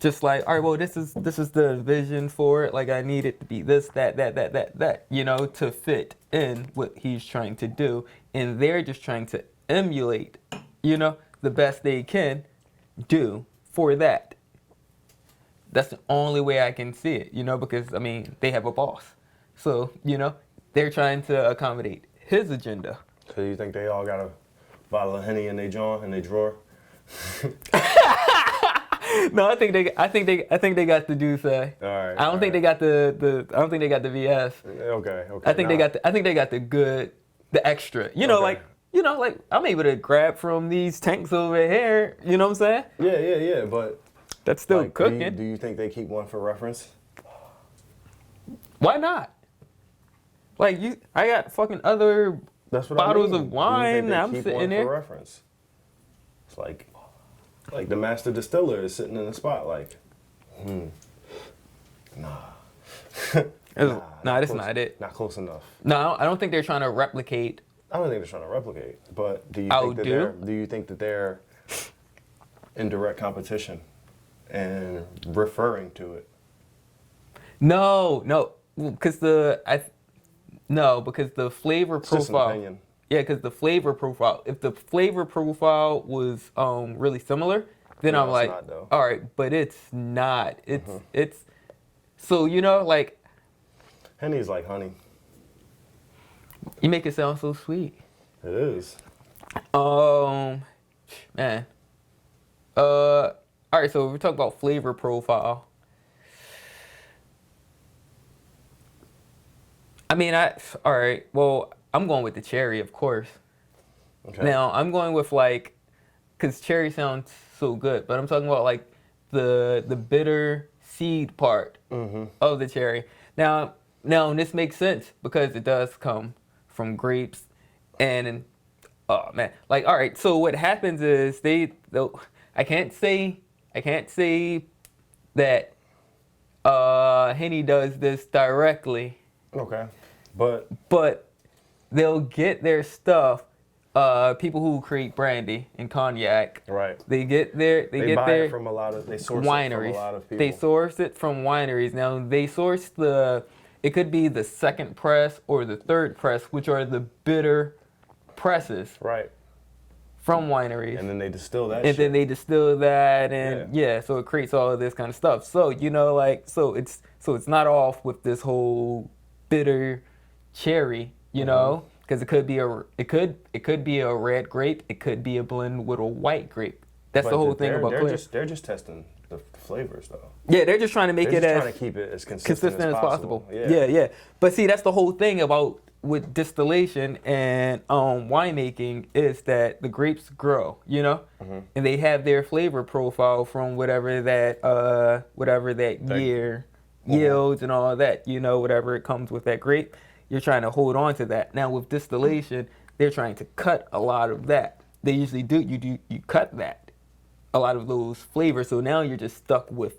Just like, all right, well, this is the vision for it. Like, I need it to be this, that, to fit in what he's trying to do. And they're just trying to emulate, the best they can, do for that. That's the only way I can see it, because, I mean, they have a boss. So, they're trying to accommodate his agenda. So you think they all got a bottle of Henny in their drawer? No, I think they got the Douce. All right. I don't think they got the I don't think they got the VS. Okay. I think they got the good, the extra. Okay. Like I'm able to grab from these tanks over here. You know what I'm saying? Yeah. But that's still like, cooking. Do you think they keep one for reference? Why not? Like I got fucking other bottles of wine. I'm sitting there. For reference. It's like the master distiller is sitting in the spot. Like, nah. That's not it. Not close enough. No, I don't think they're trying to replicate. I don't think they're trying to replicate. But do you think that they're in direct competition and referring to it? No, because the flavor It's just an profile. opinion. Yeah, because the flavor profile. If the flavor profile was really similar, then No, I'm it's like, not, though. all right, but it's not. It's so like Henny's like honey. you make it sound so sweet. It is. Man. All right, so we're talking about flavor profile. I mean, all right. Well, I'm going with the cherry, of course. Okay. Now I'm going with because cherry sounds so good, but I'm talking about like the bitter seed part of the cherry. Now this makes sense because it does come from grapes, and oh man, like all right. So what happens is I can't say that Henny does this directly. Okay. But they'll get their stuff. People who create brandy and cognac, right? They buy it from a lot of wineries. They source it from wineries. Now they source it could be the second press or the third press, which are the bitter presses, right? From wineries. And then they distill that. And then they distill that, and so it creates all of this kind of stuff. So so it's not off with this whole bitter cherry, because it could be a red grape, it could be a blend with a white grape. That's the whole thing about clear. They're just testing the flavors though. Yeah, they're just trying to make trying to keep it as consistent as possible. Yeah. But see, that's the whole thing about with distillation and winemaking is that the grapes grow, and they have their flavor profile from whatever that year yields and all of that, whatever it comes with that grape. You're trying to hold on to that. Now with distillation, they're trying to cut a lot of that. They usually do. You cut that, a lot of those flavors. So now you're just stuck with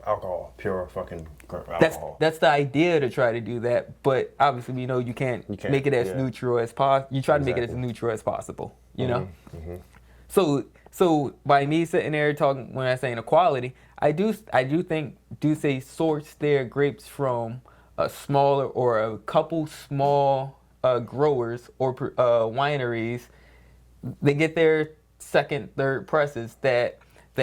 alcohol, pure fucking alcohol. That's the idea to try to do that. But obviously, you can't make it as neutral as possible. You try to make it as neutral as possible. So by me sitting there talking when I say inequality, I do think they source their grapes from a smaller or a couple small growers or wineries. They get their second, third presses that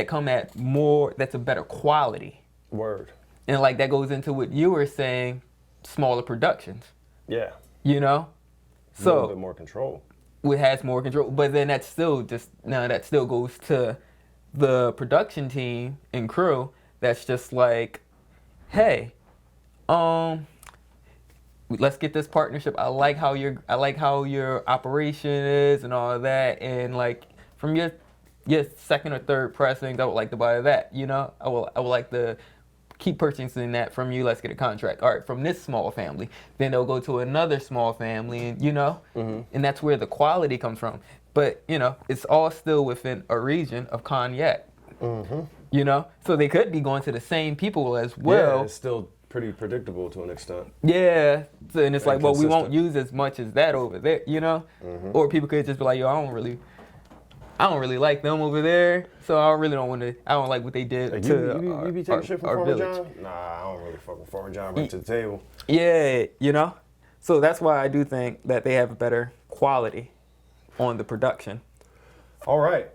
come at more. That's a better quality. Word. And like that goes into what you were saying, smaller productions. Yeah. So a little bit more control. It has more control, but then that still goes to the production team and crew. That's just like, hey, let's get this partnership. I like how your operation is and all of that, and like from your second or third pressings, I would like to buy that. I would like to keep purchasing that from you. Let's get a contract. All right, from this small family, then they'll go to another small family, and and that's where the quality comes from. But it's all still within a region of cognac. So they could be going to the same people as well. Yeah, it's still pretty predictable to an extent. Yeah, so, and it's like, well, we consistent. won't use as much as that over there, Or people could just be like, yo, I don't really like them over there, so I don't like what they did Like to you be taking shit from our Farmer village. John? Nah, I don't really fuck with Farmer John. Right to the table. Yeah, So that's why I do think that they have a better quality on the production. All right.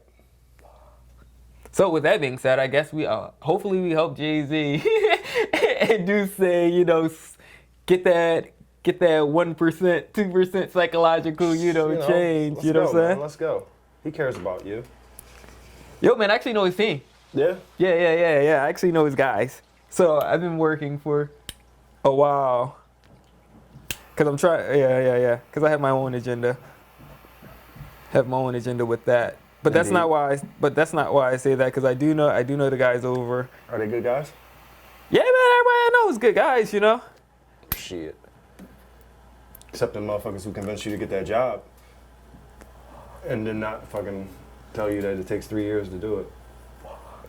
So with that being said, I guess we hopefully we help Jay-Z and do say, get that 1%, 2% psychological, change. Let's You know what I'm go, man. saying? Let's go. He cares about you. Yo, man, I actually know his team. Yeah? Yeah. I actually know his guys. So I've been working for a while. Cause I'm trying, yeah. Cause I have my own agenda. Have my own agenda with that. But that's not why. That's not why I say that. Cause I do know the guys over. Are they good guys? Yeah, man. Everybody I know is good guys. Shit. Except the motherfuckers who convince you to get that job, and then not fucking tell you that it takes 3 years to do it.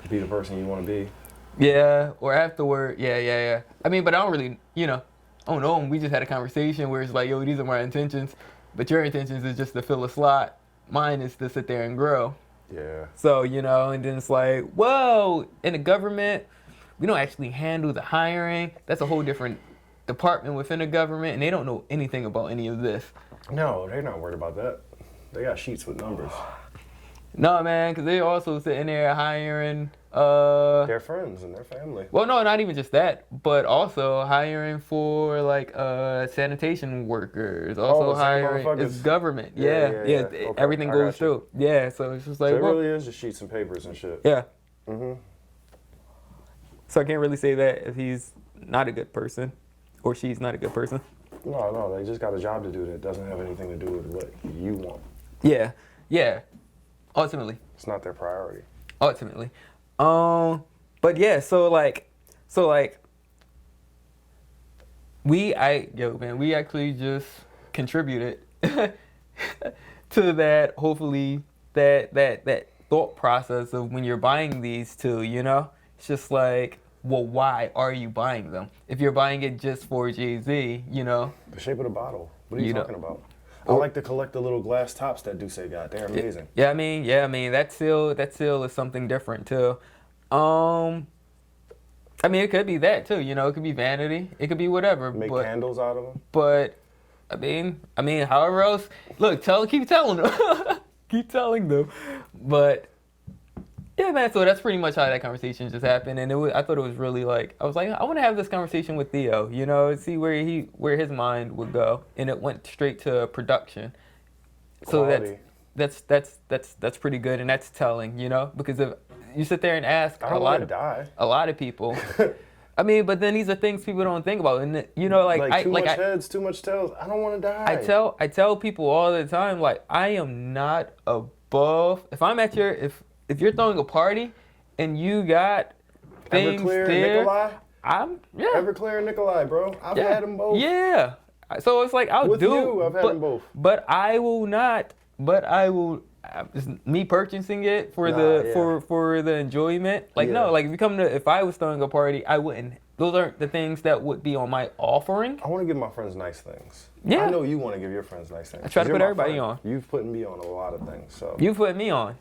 To be the person you want to be. Yeah, or afterward. Yeah. I mean, but I don't really, I don't know. We just had a conversation where it's like, yo, these are my intentions, but your intentions is just to fill a slot. Mine is to sit there and grow. Yeah. So, and then it's like, whoa, in the government, we don't actually handle the hiring. That's a whole different department within the government, and they don't know anything about any of this. No, they're not worried about that. They got sheets with numbers. No, man, because they also sitting there hiring. Their friends and their family. Well, no, not even just that, but also hiring for like sanitation workers. Also hiring it's government. Yeah. Okay. Everything goes through. Yeah, so it's just like. So it really is just sheets and papers and shit. Yeah. So I can't really say that if he's not a good person, or she's not a good person. No, they just got a job to do that doesn't have anything to do with what you want. Yeah. Ultimately. It's not their priority. Ultimately. But yeah, so we actually just contributed to that, hopefully that thought process of when you're buying these two, it's just like, well, why are you buying them? If you're buying it just for Jay-Z, The shape of the bottle. What are you talking about? I like to collect the little glass tops that Duce got. They're amazing. Yeah, I mean that seal is something different too. I mean, it could be that too. It could be vanity. It could be whatever. Make candles out of them. But I mean, however else. Look, keep telling them, keep telling them. But yeah, man. So that's pretty much how that conversation just happened, and I thought it was really like I was like, I want to have this conversation with Theo. See where his mind would go, and it went straight to production. Quality. So that's pretty good, and that's telling. Because if you sit there and ask a lot of people. I mean, but then these are things people don't think about, and too much heads, too much tails. I don't want to die. I tell people all the time, like, I am not above. If I'm at if you're throwing a party, and you got things Everclear there, Nikolai? Everclear and Nikolai, bro. I've had them both. Yeah. So it's like I've had them both. But I will not. But I will. Just me purchasing it for for the enjoyment. No, like if I was throwing a party, I wouldn't. Those aren't the things that would be on my offering. I want to give my friends nice things. Yeah. I know you want to give your friends nice things. I try to put everybody on. You've put me on a lot of things. So you put me on.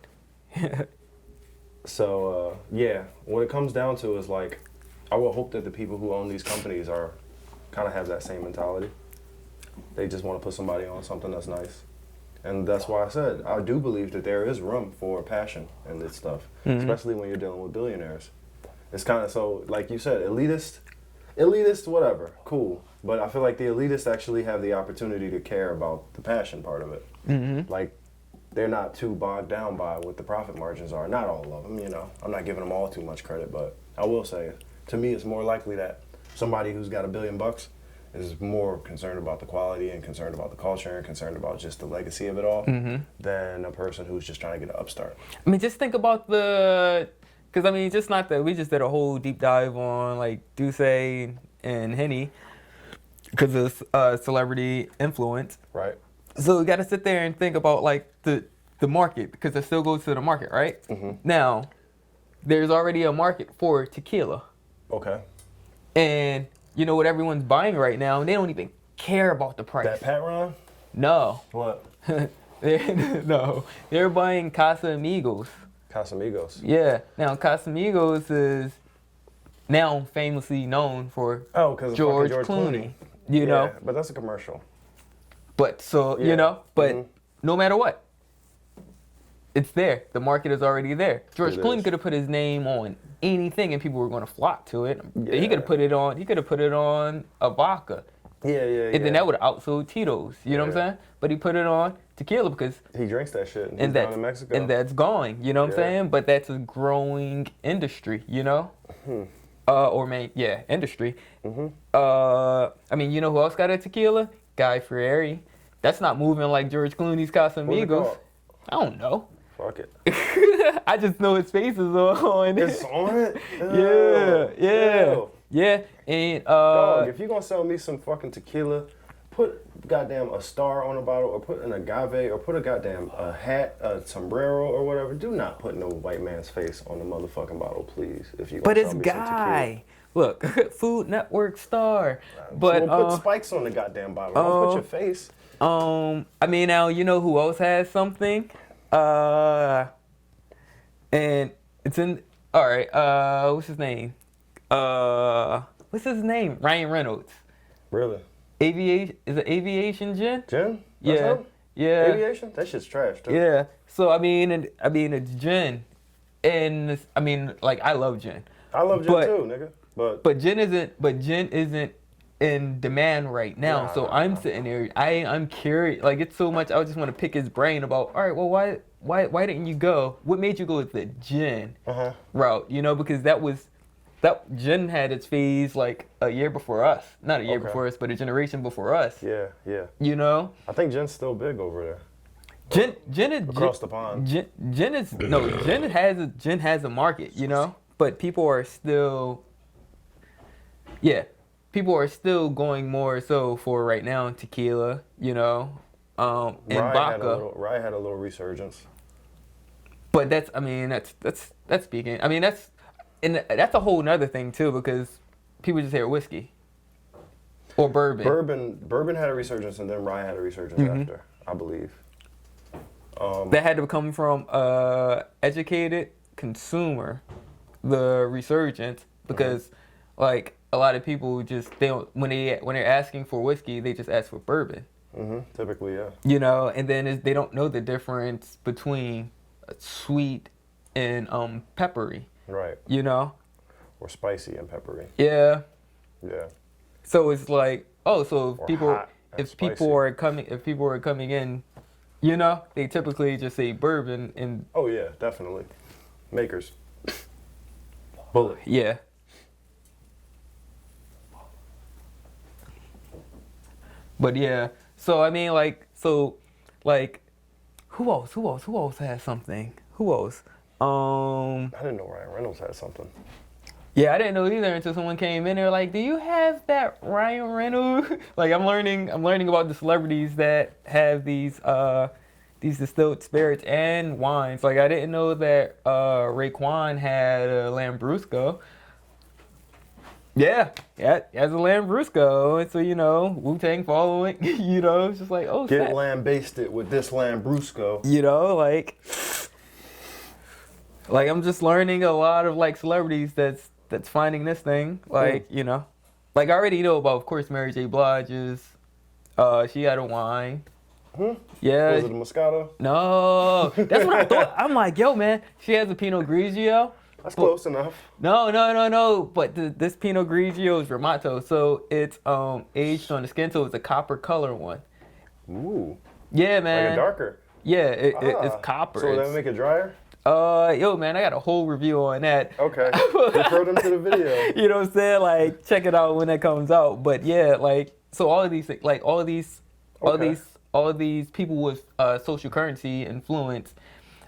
So what it comes down to is like, I would hope that the people who own these companies kind of have that same mentality. They just want to put somebody on something that's nice. And that's why I said, I do believe that there is room for passion in this stuff, especially when you're dealing with billionaires. It's kind of so, like you said, elitist, whatever, cool. But I feel like the elitists actually have the opportunity to care about the passion part of it. Mm-hmm. Like, they're not too bogged down by what the profit margins are. Not all of them, I'm not giving them all too much credit, but I will say, to me, it's more likely that somebody who's got $1 billion is more concerned about the quality and concerned about the culture and concerned about just the legacy of it all than a person who's just trying to get an upstart. I mean, just think about because just not that we just did a whole deep dive on like Duce and Henny because of celebrity influence. Right. So we got to sit there and think about like the market because it still goes to the market, right? Mm-hmm. Now, there's already a market for tequila. Okay. And you know what everyone's buying right now, and they don't even care about the price. That Pat Ron? No. What? No. They're buying Casamigos. Casamigos. Yeah. Now, Casamigos is now famously known for George Clooney. You know? But that's a commercial. But no matter what, it's there. The market is already there. George It Clooney is. could have put his name on anything, and people were going to flock to it. Yeah. He could have put it on. He could have put it on a vodka, Yeah. and then that would have outsold Tito's. You know what I'm Yeah. saying? But he put it on tequila because He drinks that shit. And he's and down that's in Mexico. and that's going. You know what I'm Yeah. saying? But that's a growing industry. You know. Industry. I mean, you know who else got a tequila? Guy Fieri. That's not moving like George Clooney's What's it Casamigos. called? I don't know. Fuck it. I just know his face is on it. It's on it? Yeah. Ew. Yeah. And Dog, if you gonna sell me some fucking tequila, put goddamn a star on a bottle, or put an agave, or put a goddamn a hat, a sombrero, or whatever. Do not put no white man's face on the motherfucking bottle, please. If you. but Gonna it's sell me some tequila. Guy. Look, Food Network star. But Well, put spikes on the goddamn bottle. Don't put your face. I mean, now you know who else has something, and it's in. All right, what's his name? What's his name? Ryan Reynolds. Really? Aviation is it Aviation Gin? Gin? That's Yeah, him? yeah, Aviation? That shit's trash, too. yeah. So I mean, it's gin, and I mean, like I love gin, I love gin But- too, nigga. but gin isn't in demand right now. Nah, So nah, I'm nah. sitting there. I'm curious. Like it's so much. I just want to pick his brain about. All right, well, why didn't you go? What made you go with the gin Uh-huh. route? You know, because that gin had its phase like a year before us. Not a year Okay. before us, but a generation before us. Yeah, yeah. You know, I think gin's still big over there. gin is Across the pond. Gin has a market. You know, but people are still. Yeah, people are still going more so for right now tequila. You know, and vodka. Rye had a little resurgence. But that's speaking. I mean, that's a whole nother thing too because people just hear whiskey or bourbon. Bourbon had a resurgence, and then rye had a resurgence Mm-hmm. after, I believe. That had to come from educated consumer, the resurgence, because like a lot of people just they don't when they're asking for whiskey, they just ask for bourbon. Typically, yeah. You know, and then they don't know the difference between sweet and peppery. Right. You know. Or spicy and peppery. Yeah. Yeah. So it's like, oh, so Or if people hot and if people spicy. are coming in, you know, they typically just say bourbon and Oh yeah, definitely. Makers. Bullet. yeah. But yeah, so I mean, like, who else has something? Who else? I didn't know Ryan Reynolds had something. Yeah, I didn't know either until someone came in there like, do you have that Ryan Reynolds? Like I'm learning about the celebrities that have these distilled spirits and wines. Like I didn't know that Raekwon had a Lambrusco. Yeah, he has a Lambrusco. And so, you know, Wu-Tang following, you know, it's just like, oh, Get snap. lambasted with this Lambrusco. You know, like I'm just learning a lot of like celebrities that's finding this thing. Like, you know, like I already know about, of course, Mary J. Blige's. She had a wine. Yeah. Was it a Moscato? No, that's what I thought. I'm like, yo, man, she has a Pinot Grigio. That's close enough. No. But this Pinot Grigio is Ramato, so it's aged on the skin, so it's a copper color one. Ooh. Yeah, man. Like a darker. Yeah, it's copper. So It's- that make it drier? Yo, man, I got a whole review on that. Okay. Refer them to the video. You know what I'm saying? Like, check it out when it comes out. But yeah, like, so all of these, like, all of these people with social currency influence.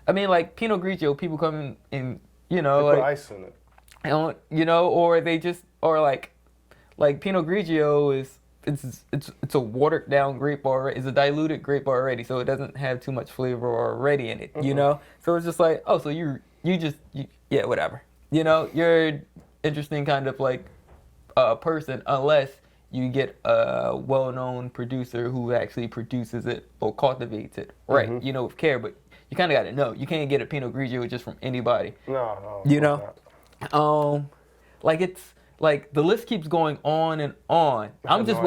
I mean, like Pinot Grigio, people come in, you know, They put like, ice in it. you know, or they just, or like Pinot Grigio is. It's a watered down grape already. It's a diluted grape already, so it doesn't have too much flavor already in it. You know, so it's just like, oh, so yeah, whatever. You know, you're an interesting kind of like person unless you get a well-known producer who actually produces it or cultivates it, right? You know, with care, but you kind of got to know. You can't get a Pinot Grigio just from anybody. No. You of course know, not. like it's. Like the list keeps going on and on. I'm just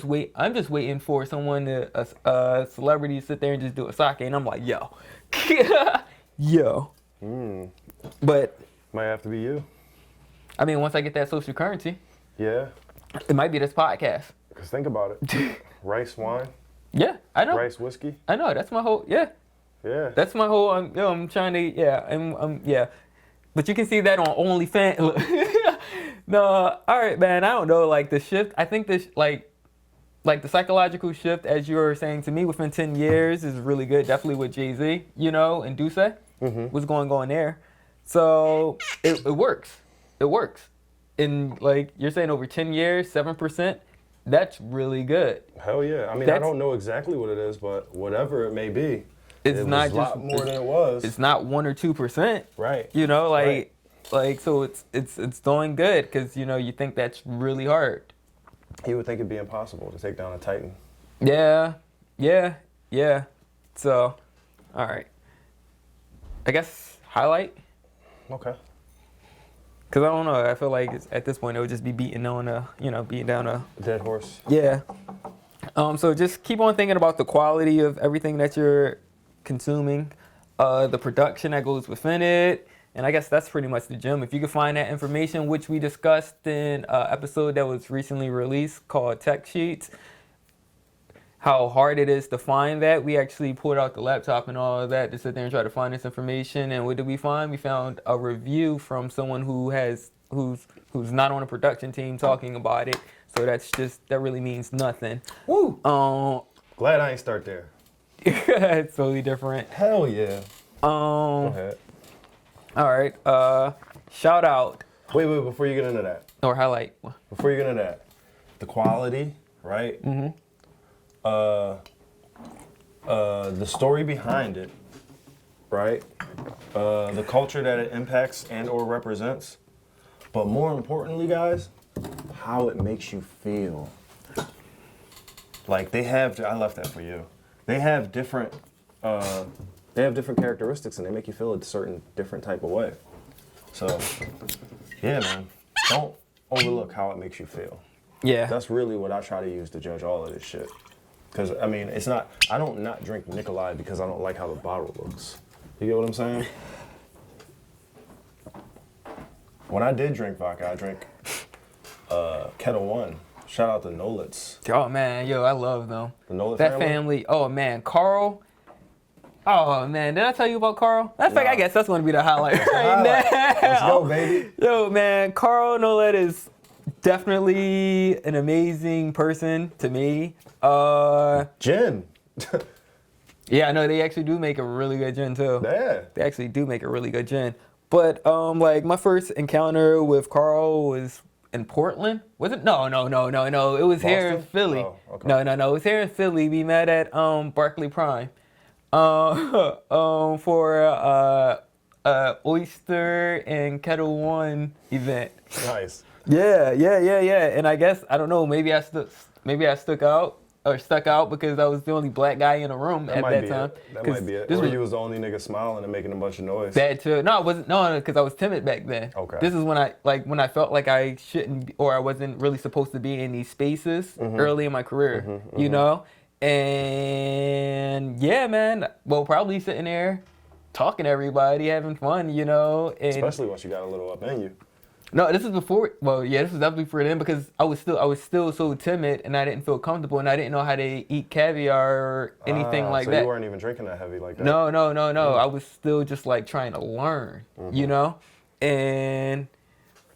waiting for someone to a celebrity to sit there and just do a sake, and I'm like, yo, Yo. But Might have to be you. I mean, once I get that social currency, Yeah. it might be this podcast. Because think about it. Rice wine, Yeah, I know. rice whiskey. I know. That's my whole. Yeah, Yeah. that's my whole. I'm trying to. Yeah, yeah. But you can see that on OnlyFans. No, all right, man. I don't know. Like the shift. I think this like the psychological shift, as you were saying to me, within 10 years is really good. Definitely with Jay-Z, and Duce. What's going on there? So it works. It works. And like you're saying, over 10 years, 7%. That's really good. Hell yeah. I mean, I don't know exactly what it is, but whatever it may be, It's it not was a lot more than it was. It's not 1 or 2%. Right. So it's doing good because you think that's really hard. You would think it'd be impossible to take down a Titan. Yeah. So, all right. I guess highlight. Okay. Cause I don't know. I feel like at this point it would just be beating down a Dead horse. Yeah. So just keep on thinking about the quality of everything that you're consuming, the production that goes within it, and I guess that's pretty much the gem. If you can find that information, which we discussed in an episode that was recently released called Tech Sheets, how hard it is to find that. We actually pulled out the laptop and all of that to sit there and try to find this information. And what did we find? We found a review from someone who's not on a production team talking about it. So that really means nothing. Woo! Glad I ain't start there. It's totally different. Hell yeah. Go ahead. All right. Shout out. Wait, before you get into that. Or highlight. Before you get into that. The quality, right? Mm-hmm. The story behind it, right? The culture that it impacts and or represents. But more importantly, guys, how it makes you feel. Like I left that for you. They have different characteristics and they make you feel a certain different type of way. So, yeah, man, don't overlook how it makes you feel. Yeah. That's really what I try to use to judge all of this shit. Because, I mean, I don't not drink Nikolai because I don't like how the bottle looks. You get what I'm saying? When I did drink vodka, I drank Kettle One. Shout out to Nolitz. Oh, man. Yo, I love them. The Nolitz That family. Oh, man. Carl. Oh, man. Did I tell you about Carl? Matter of fact, I guess that's going to be the highlight right now. Let's go, baby. Yo, man. Carl Nolet is definitely an amazing person to me. Gin. Yeah, I know they actually do make a really good gin too. Yeah. They actually do make a really good gin. But like my first encounter with Carl was in Portland. Was it? No. It was here in Boston? Philly. Oh, okay. No. It was here in Philly. We met at Barclay Prime. For Oyster and Kettle One event. Nice. Yeah. And I guess I don't know. Maybe I stuck out because I was the only black guy in the room at that time. That might be it. Or you was the only nigga smiling and making a bunch of noise. That too. No, it wasn't. No, because I was timid back then. Okay. This is when I felt like I shouldn't or I wasn't really supposed to be in these spaces early in my career. You know. And yeah, man. Well, probably sitting there talking to everybody, having fun. And especially once you got a little up in you. No, this is before. Well, yeah, this was definitely before then because I was still so timid and I didn't feel comfortable and I didn't know how to eat caviar or anything like so that. You weren't even drinking that heavy like that. No. I was still just like trying to learn, And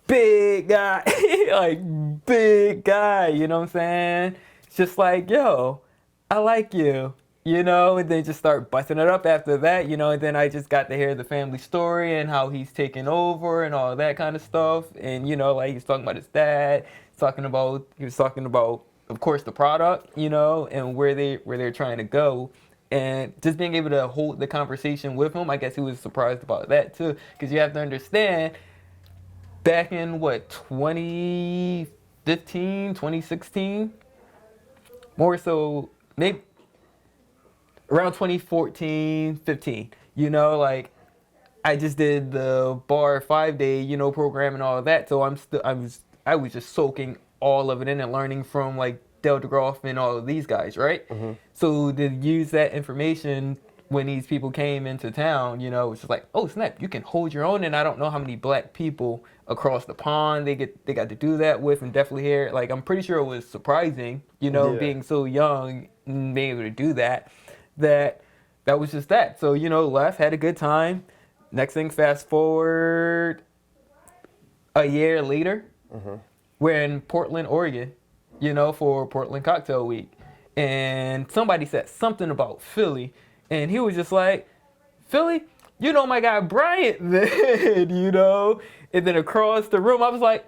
big guy, like big guy, you know what I'm saying? It's just like, yo, I like you. And then just start busting it up after that, and then I just got to hear the family story and how he's taking over and all that kind of stuff. And, like he's talking about his dad, he was talking about, of course, the product, and where they're trying to go. And just being able to hold the conversation with him, I guess he was surprised about that too. Because you have to understand, back in 2015, 2016, more so, maybe around 2014, 15, like I just did the bar 5-day, program and all of that. So I was just soaking all of it in and learning from like Del DeGroff and all of these guys, right? So to use that information when these people came into town, you know, it's just like, oh snap, you can hold your own. And I don't know how many black people across the pond they got to do that with, and definitely here, like I'm pretty sure it was surprising, you know, Yeah. being so young and being able to do that. That was just that. So you know, left, had a good time. Next thing, fast forward a year later, we're in Portland, Oregon, you know, for Portland Cocktail Week, and somebody said something about Philly. And he was just like, Philly, you know my guy Bryant then, you know? And then across the room, I was like,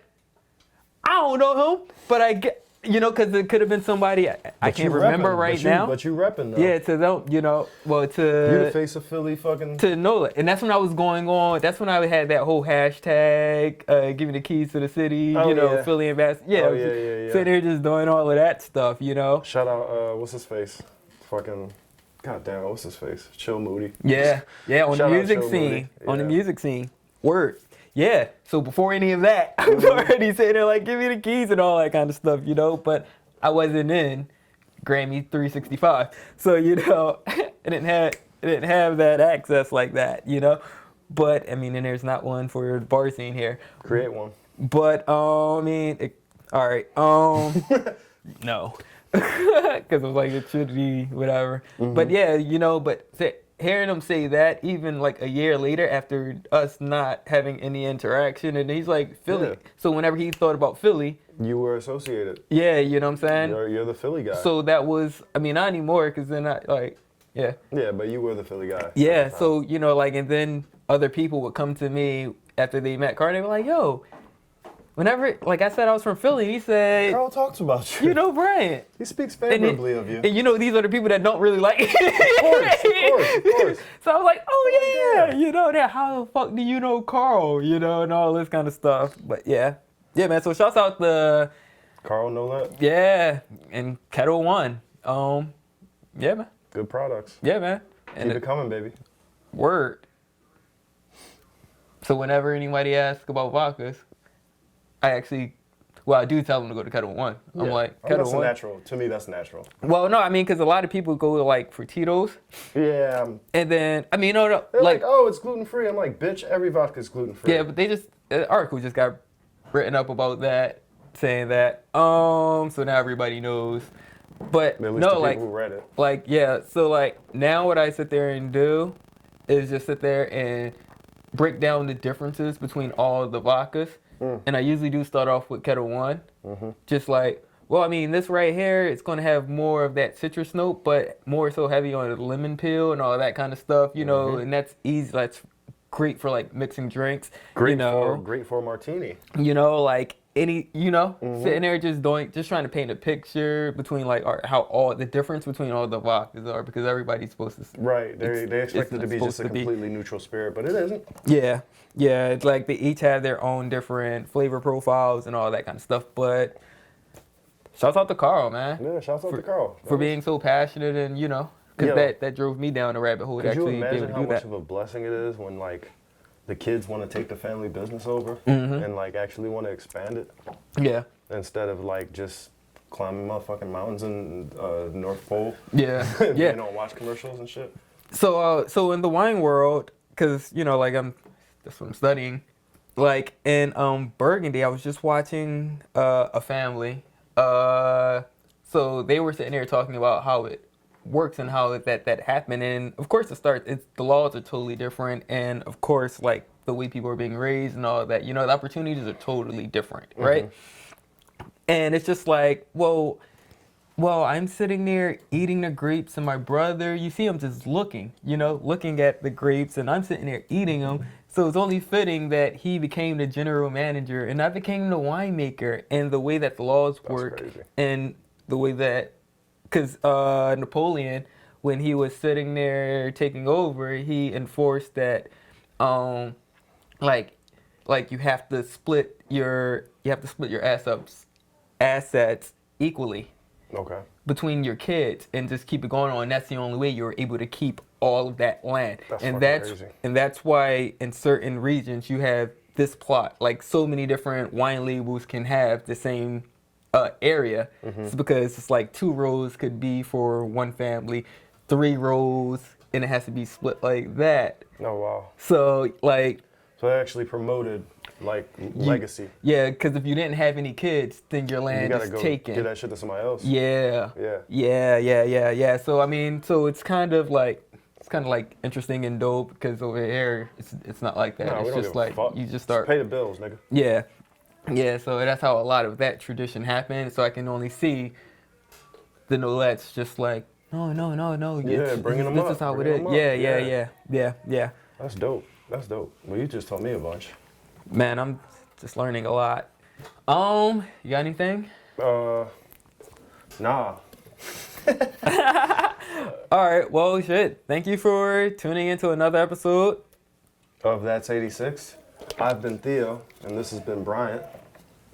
I don't know him, but I get, you know, because it could have been somebody I can't remember right now. But you repping though. Yeah, to them, you know, well, You the face of Philly fucking. to know it. And that's when I was going on. That's when I had that whole hashtag, give me the keys to the city, Oh, you know, yeah. Philly ambassador. Yeah, Oh, yeah. sitting here just doing all of that stuff, you know? Shout out, what's his face? Fucking, goddamn, what's his face? Chill Moody. Yeah, on the Shout out music Chill scene. Moody. On the Yeah. music scene. Word. Yeah. So before any of that, I was already saying there like, give me the keys and all that kind of stuff, you know. But I wasn't in Grammy 365, so you know, I didn't have that access like that, you know. But I mean, and there's not one for the bar scene here. Create one. But I mean, all right. No, because it was like it should be whatever. But yeah, you know, hearing him say that even like a year later after us not having any interaction, and he's like Philly. Yeah. So whenever he thought about Philly, You were associated. yeah, you know what I'm saying. You're the Philly guy. So that was, I mean, not anymore, because then I like, yeah. Yeah, but you were the Philly guy. Yeah, so, you know, like, and then other people would come to me after they met Carl, and they were like, yo, whenever, like I said, I was from Philly, he said, Carl talks about you. you know Bryant. He speaks favorably of you. And you know, these are the people that don't really like Of course. So I was like, oh yeah, Yeah. you know that, how the fuck do you know Carl, you know, and all this kind of stuff. But yeah, man, so shouts out the, Carl know that? yeah, and Kettle One. Yeah, man. Good products. Yeah, man. And Keep it coming, baby. word. So whenever anybody asks about vodkas, I do tell them to go to Kettle One. I'm Yeah. like, Oh, Kettle that's One. natural. To me, that's natural. Well, no, I mean, because a lot of people go to like for Tito's, Yeah. and then, I mean, no, They're like, like, oh, it's gluten free. I'm like, bitch, every vodka's gluten free. yeah, but they just, an article just got written up about that, saying that. So now everybody knows. But At least no, the like, people who read it. like, yeah, so like now what I sit there and do is just sit there and break down the differences between all the vodkas. And I usually do start off with Kettle One. Just like, well, I mean, this right here, it's going to have more of that citrus note, but more so heavy on the lemon peel and all that kind of stuff, you know, and that's easy. That's great for like mixing drinks, Great you know. great for a martini. You know, like any, you know, sitting there just trying to paint a picture between like how all the difference between all the vodkas are, because everybody's supposed to. Right. They expect it to be supposed just a to be. completely neutral spirit, but it isn't. Yeah, it's like they each have their own different flavor profiles and all that kind of stuff. But shouts out to Carl, man. Yeah, shouts out to Carl. For being so passionate, and you know, because Yeah. that drove me down the rabbit hole to Could you actually be able imagine to how do much that. of a blessing it is when like the kids want to take the family business over Mm-hmm. and like actually want to expand it Yeah, instead of like just climbing motherfucking mountains in North Pole yeah, and yeah. being on watch commercials and shit. So in the wine world, because you know, like that's what I'm studying. Like in Burgundy, I was just watching a family. So they were sitting there talking about how it works and how that happened. And of course, the laws are totally different, and of course, like the way people are being raised and all that. You know, the opportunities are totally different, right? And it's just like, well, I'm sitting there eating the grapes, and my brother, you see him just looking at the grapes, and I'm sitting there eating them. So it's only fitting that he became the general manager, and I became the winemaker. And the way that the laws work, crazy. and the way that, because Napoleon, when he was sitting there taking over, he enforced that, like you have to split your assets equally Okay. between your kids and just keep it going on. That's the only way you're able to keep all of that land. That's and fucking crazy. that's why in certain regions you have this plot. Like so many different wine labels can have the same area. It's because it's like 2 rows could be for one family, 3 rows and it has to be split like that. Oh wow. So like, So they actually promoted like legacy. yeah, because if you didn't have any kids, then your You land gotta is go taken. give that shit to somebody else. Yeah. Yeah. Yeah. So I mean, so it's kind of like interesting and dope because over here it's not like that. Nah, we it's don't just give a like fuck. you just start. Pay the bills, nigga. Yeah. Yeah. So that's how a lot of that tradition happened. So I can only see the Nolettes just like no. Yeah, bringing them up. This is how it bringing is. them up. Yeah. That's dope. That's dope. Well, you just told me a bunch. Man, I'm just learning a lot. You got anything? Nah. All right. Well, shit. Thank you for tuning into another episode Of That's 86. I've been Theo, and this has been Bryant.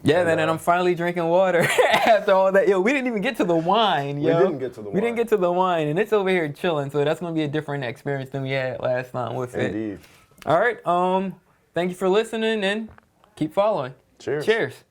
Yeah, And, man, and I'm finally drinking water after all that. Yo, we didn't even get to the wine, yo. We didn't get to the We didn't wine. get to the wine, and it's over here chilling, so that's going to be a different experience than we had last time with it. Indeed. All right, thank you for listening, and keep following. Cheers. Cheers.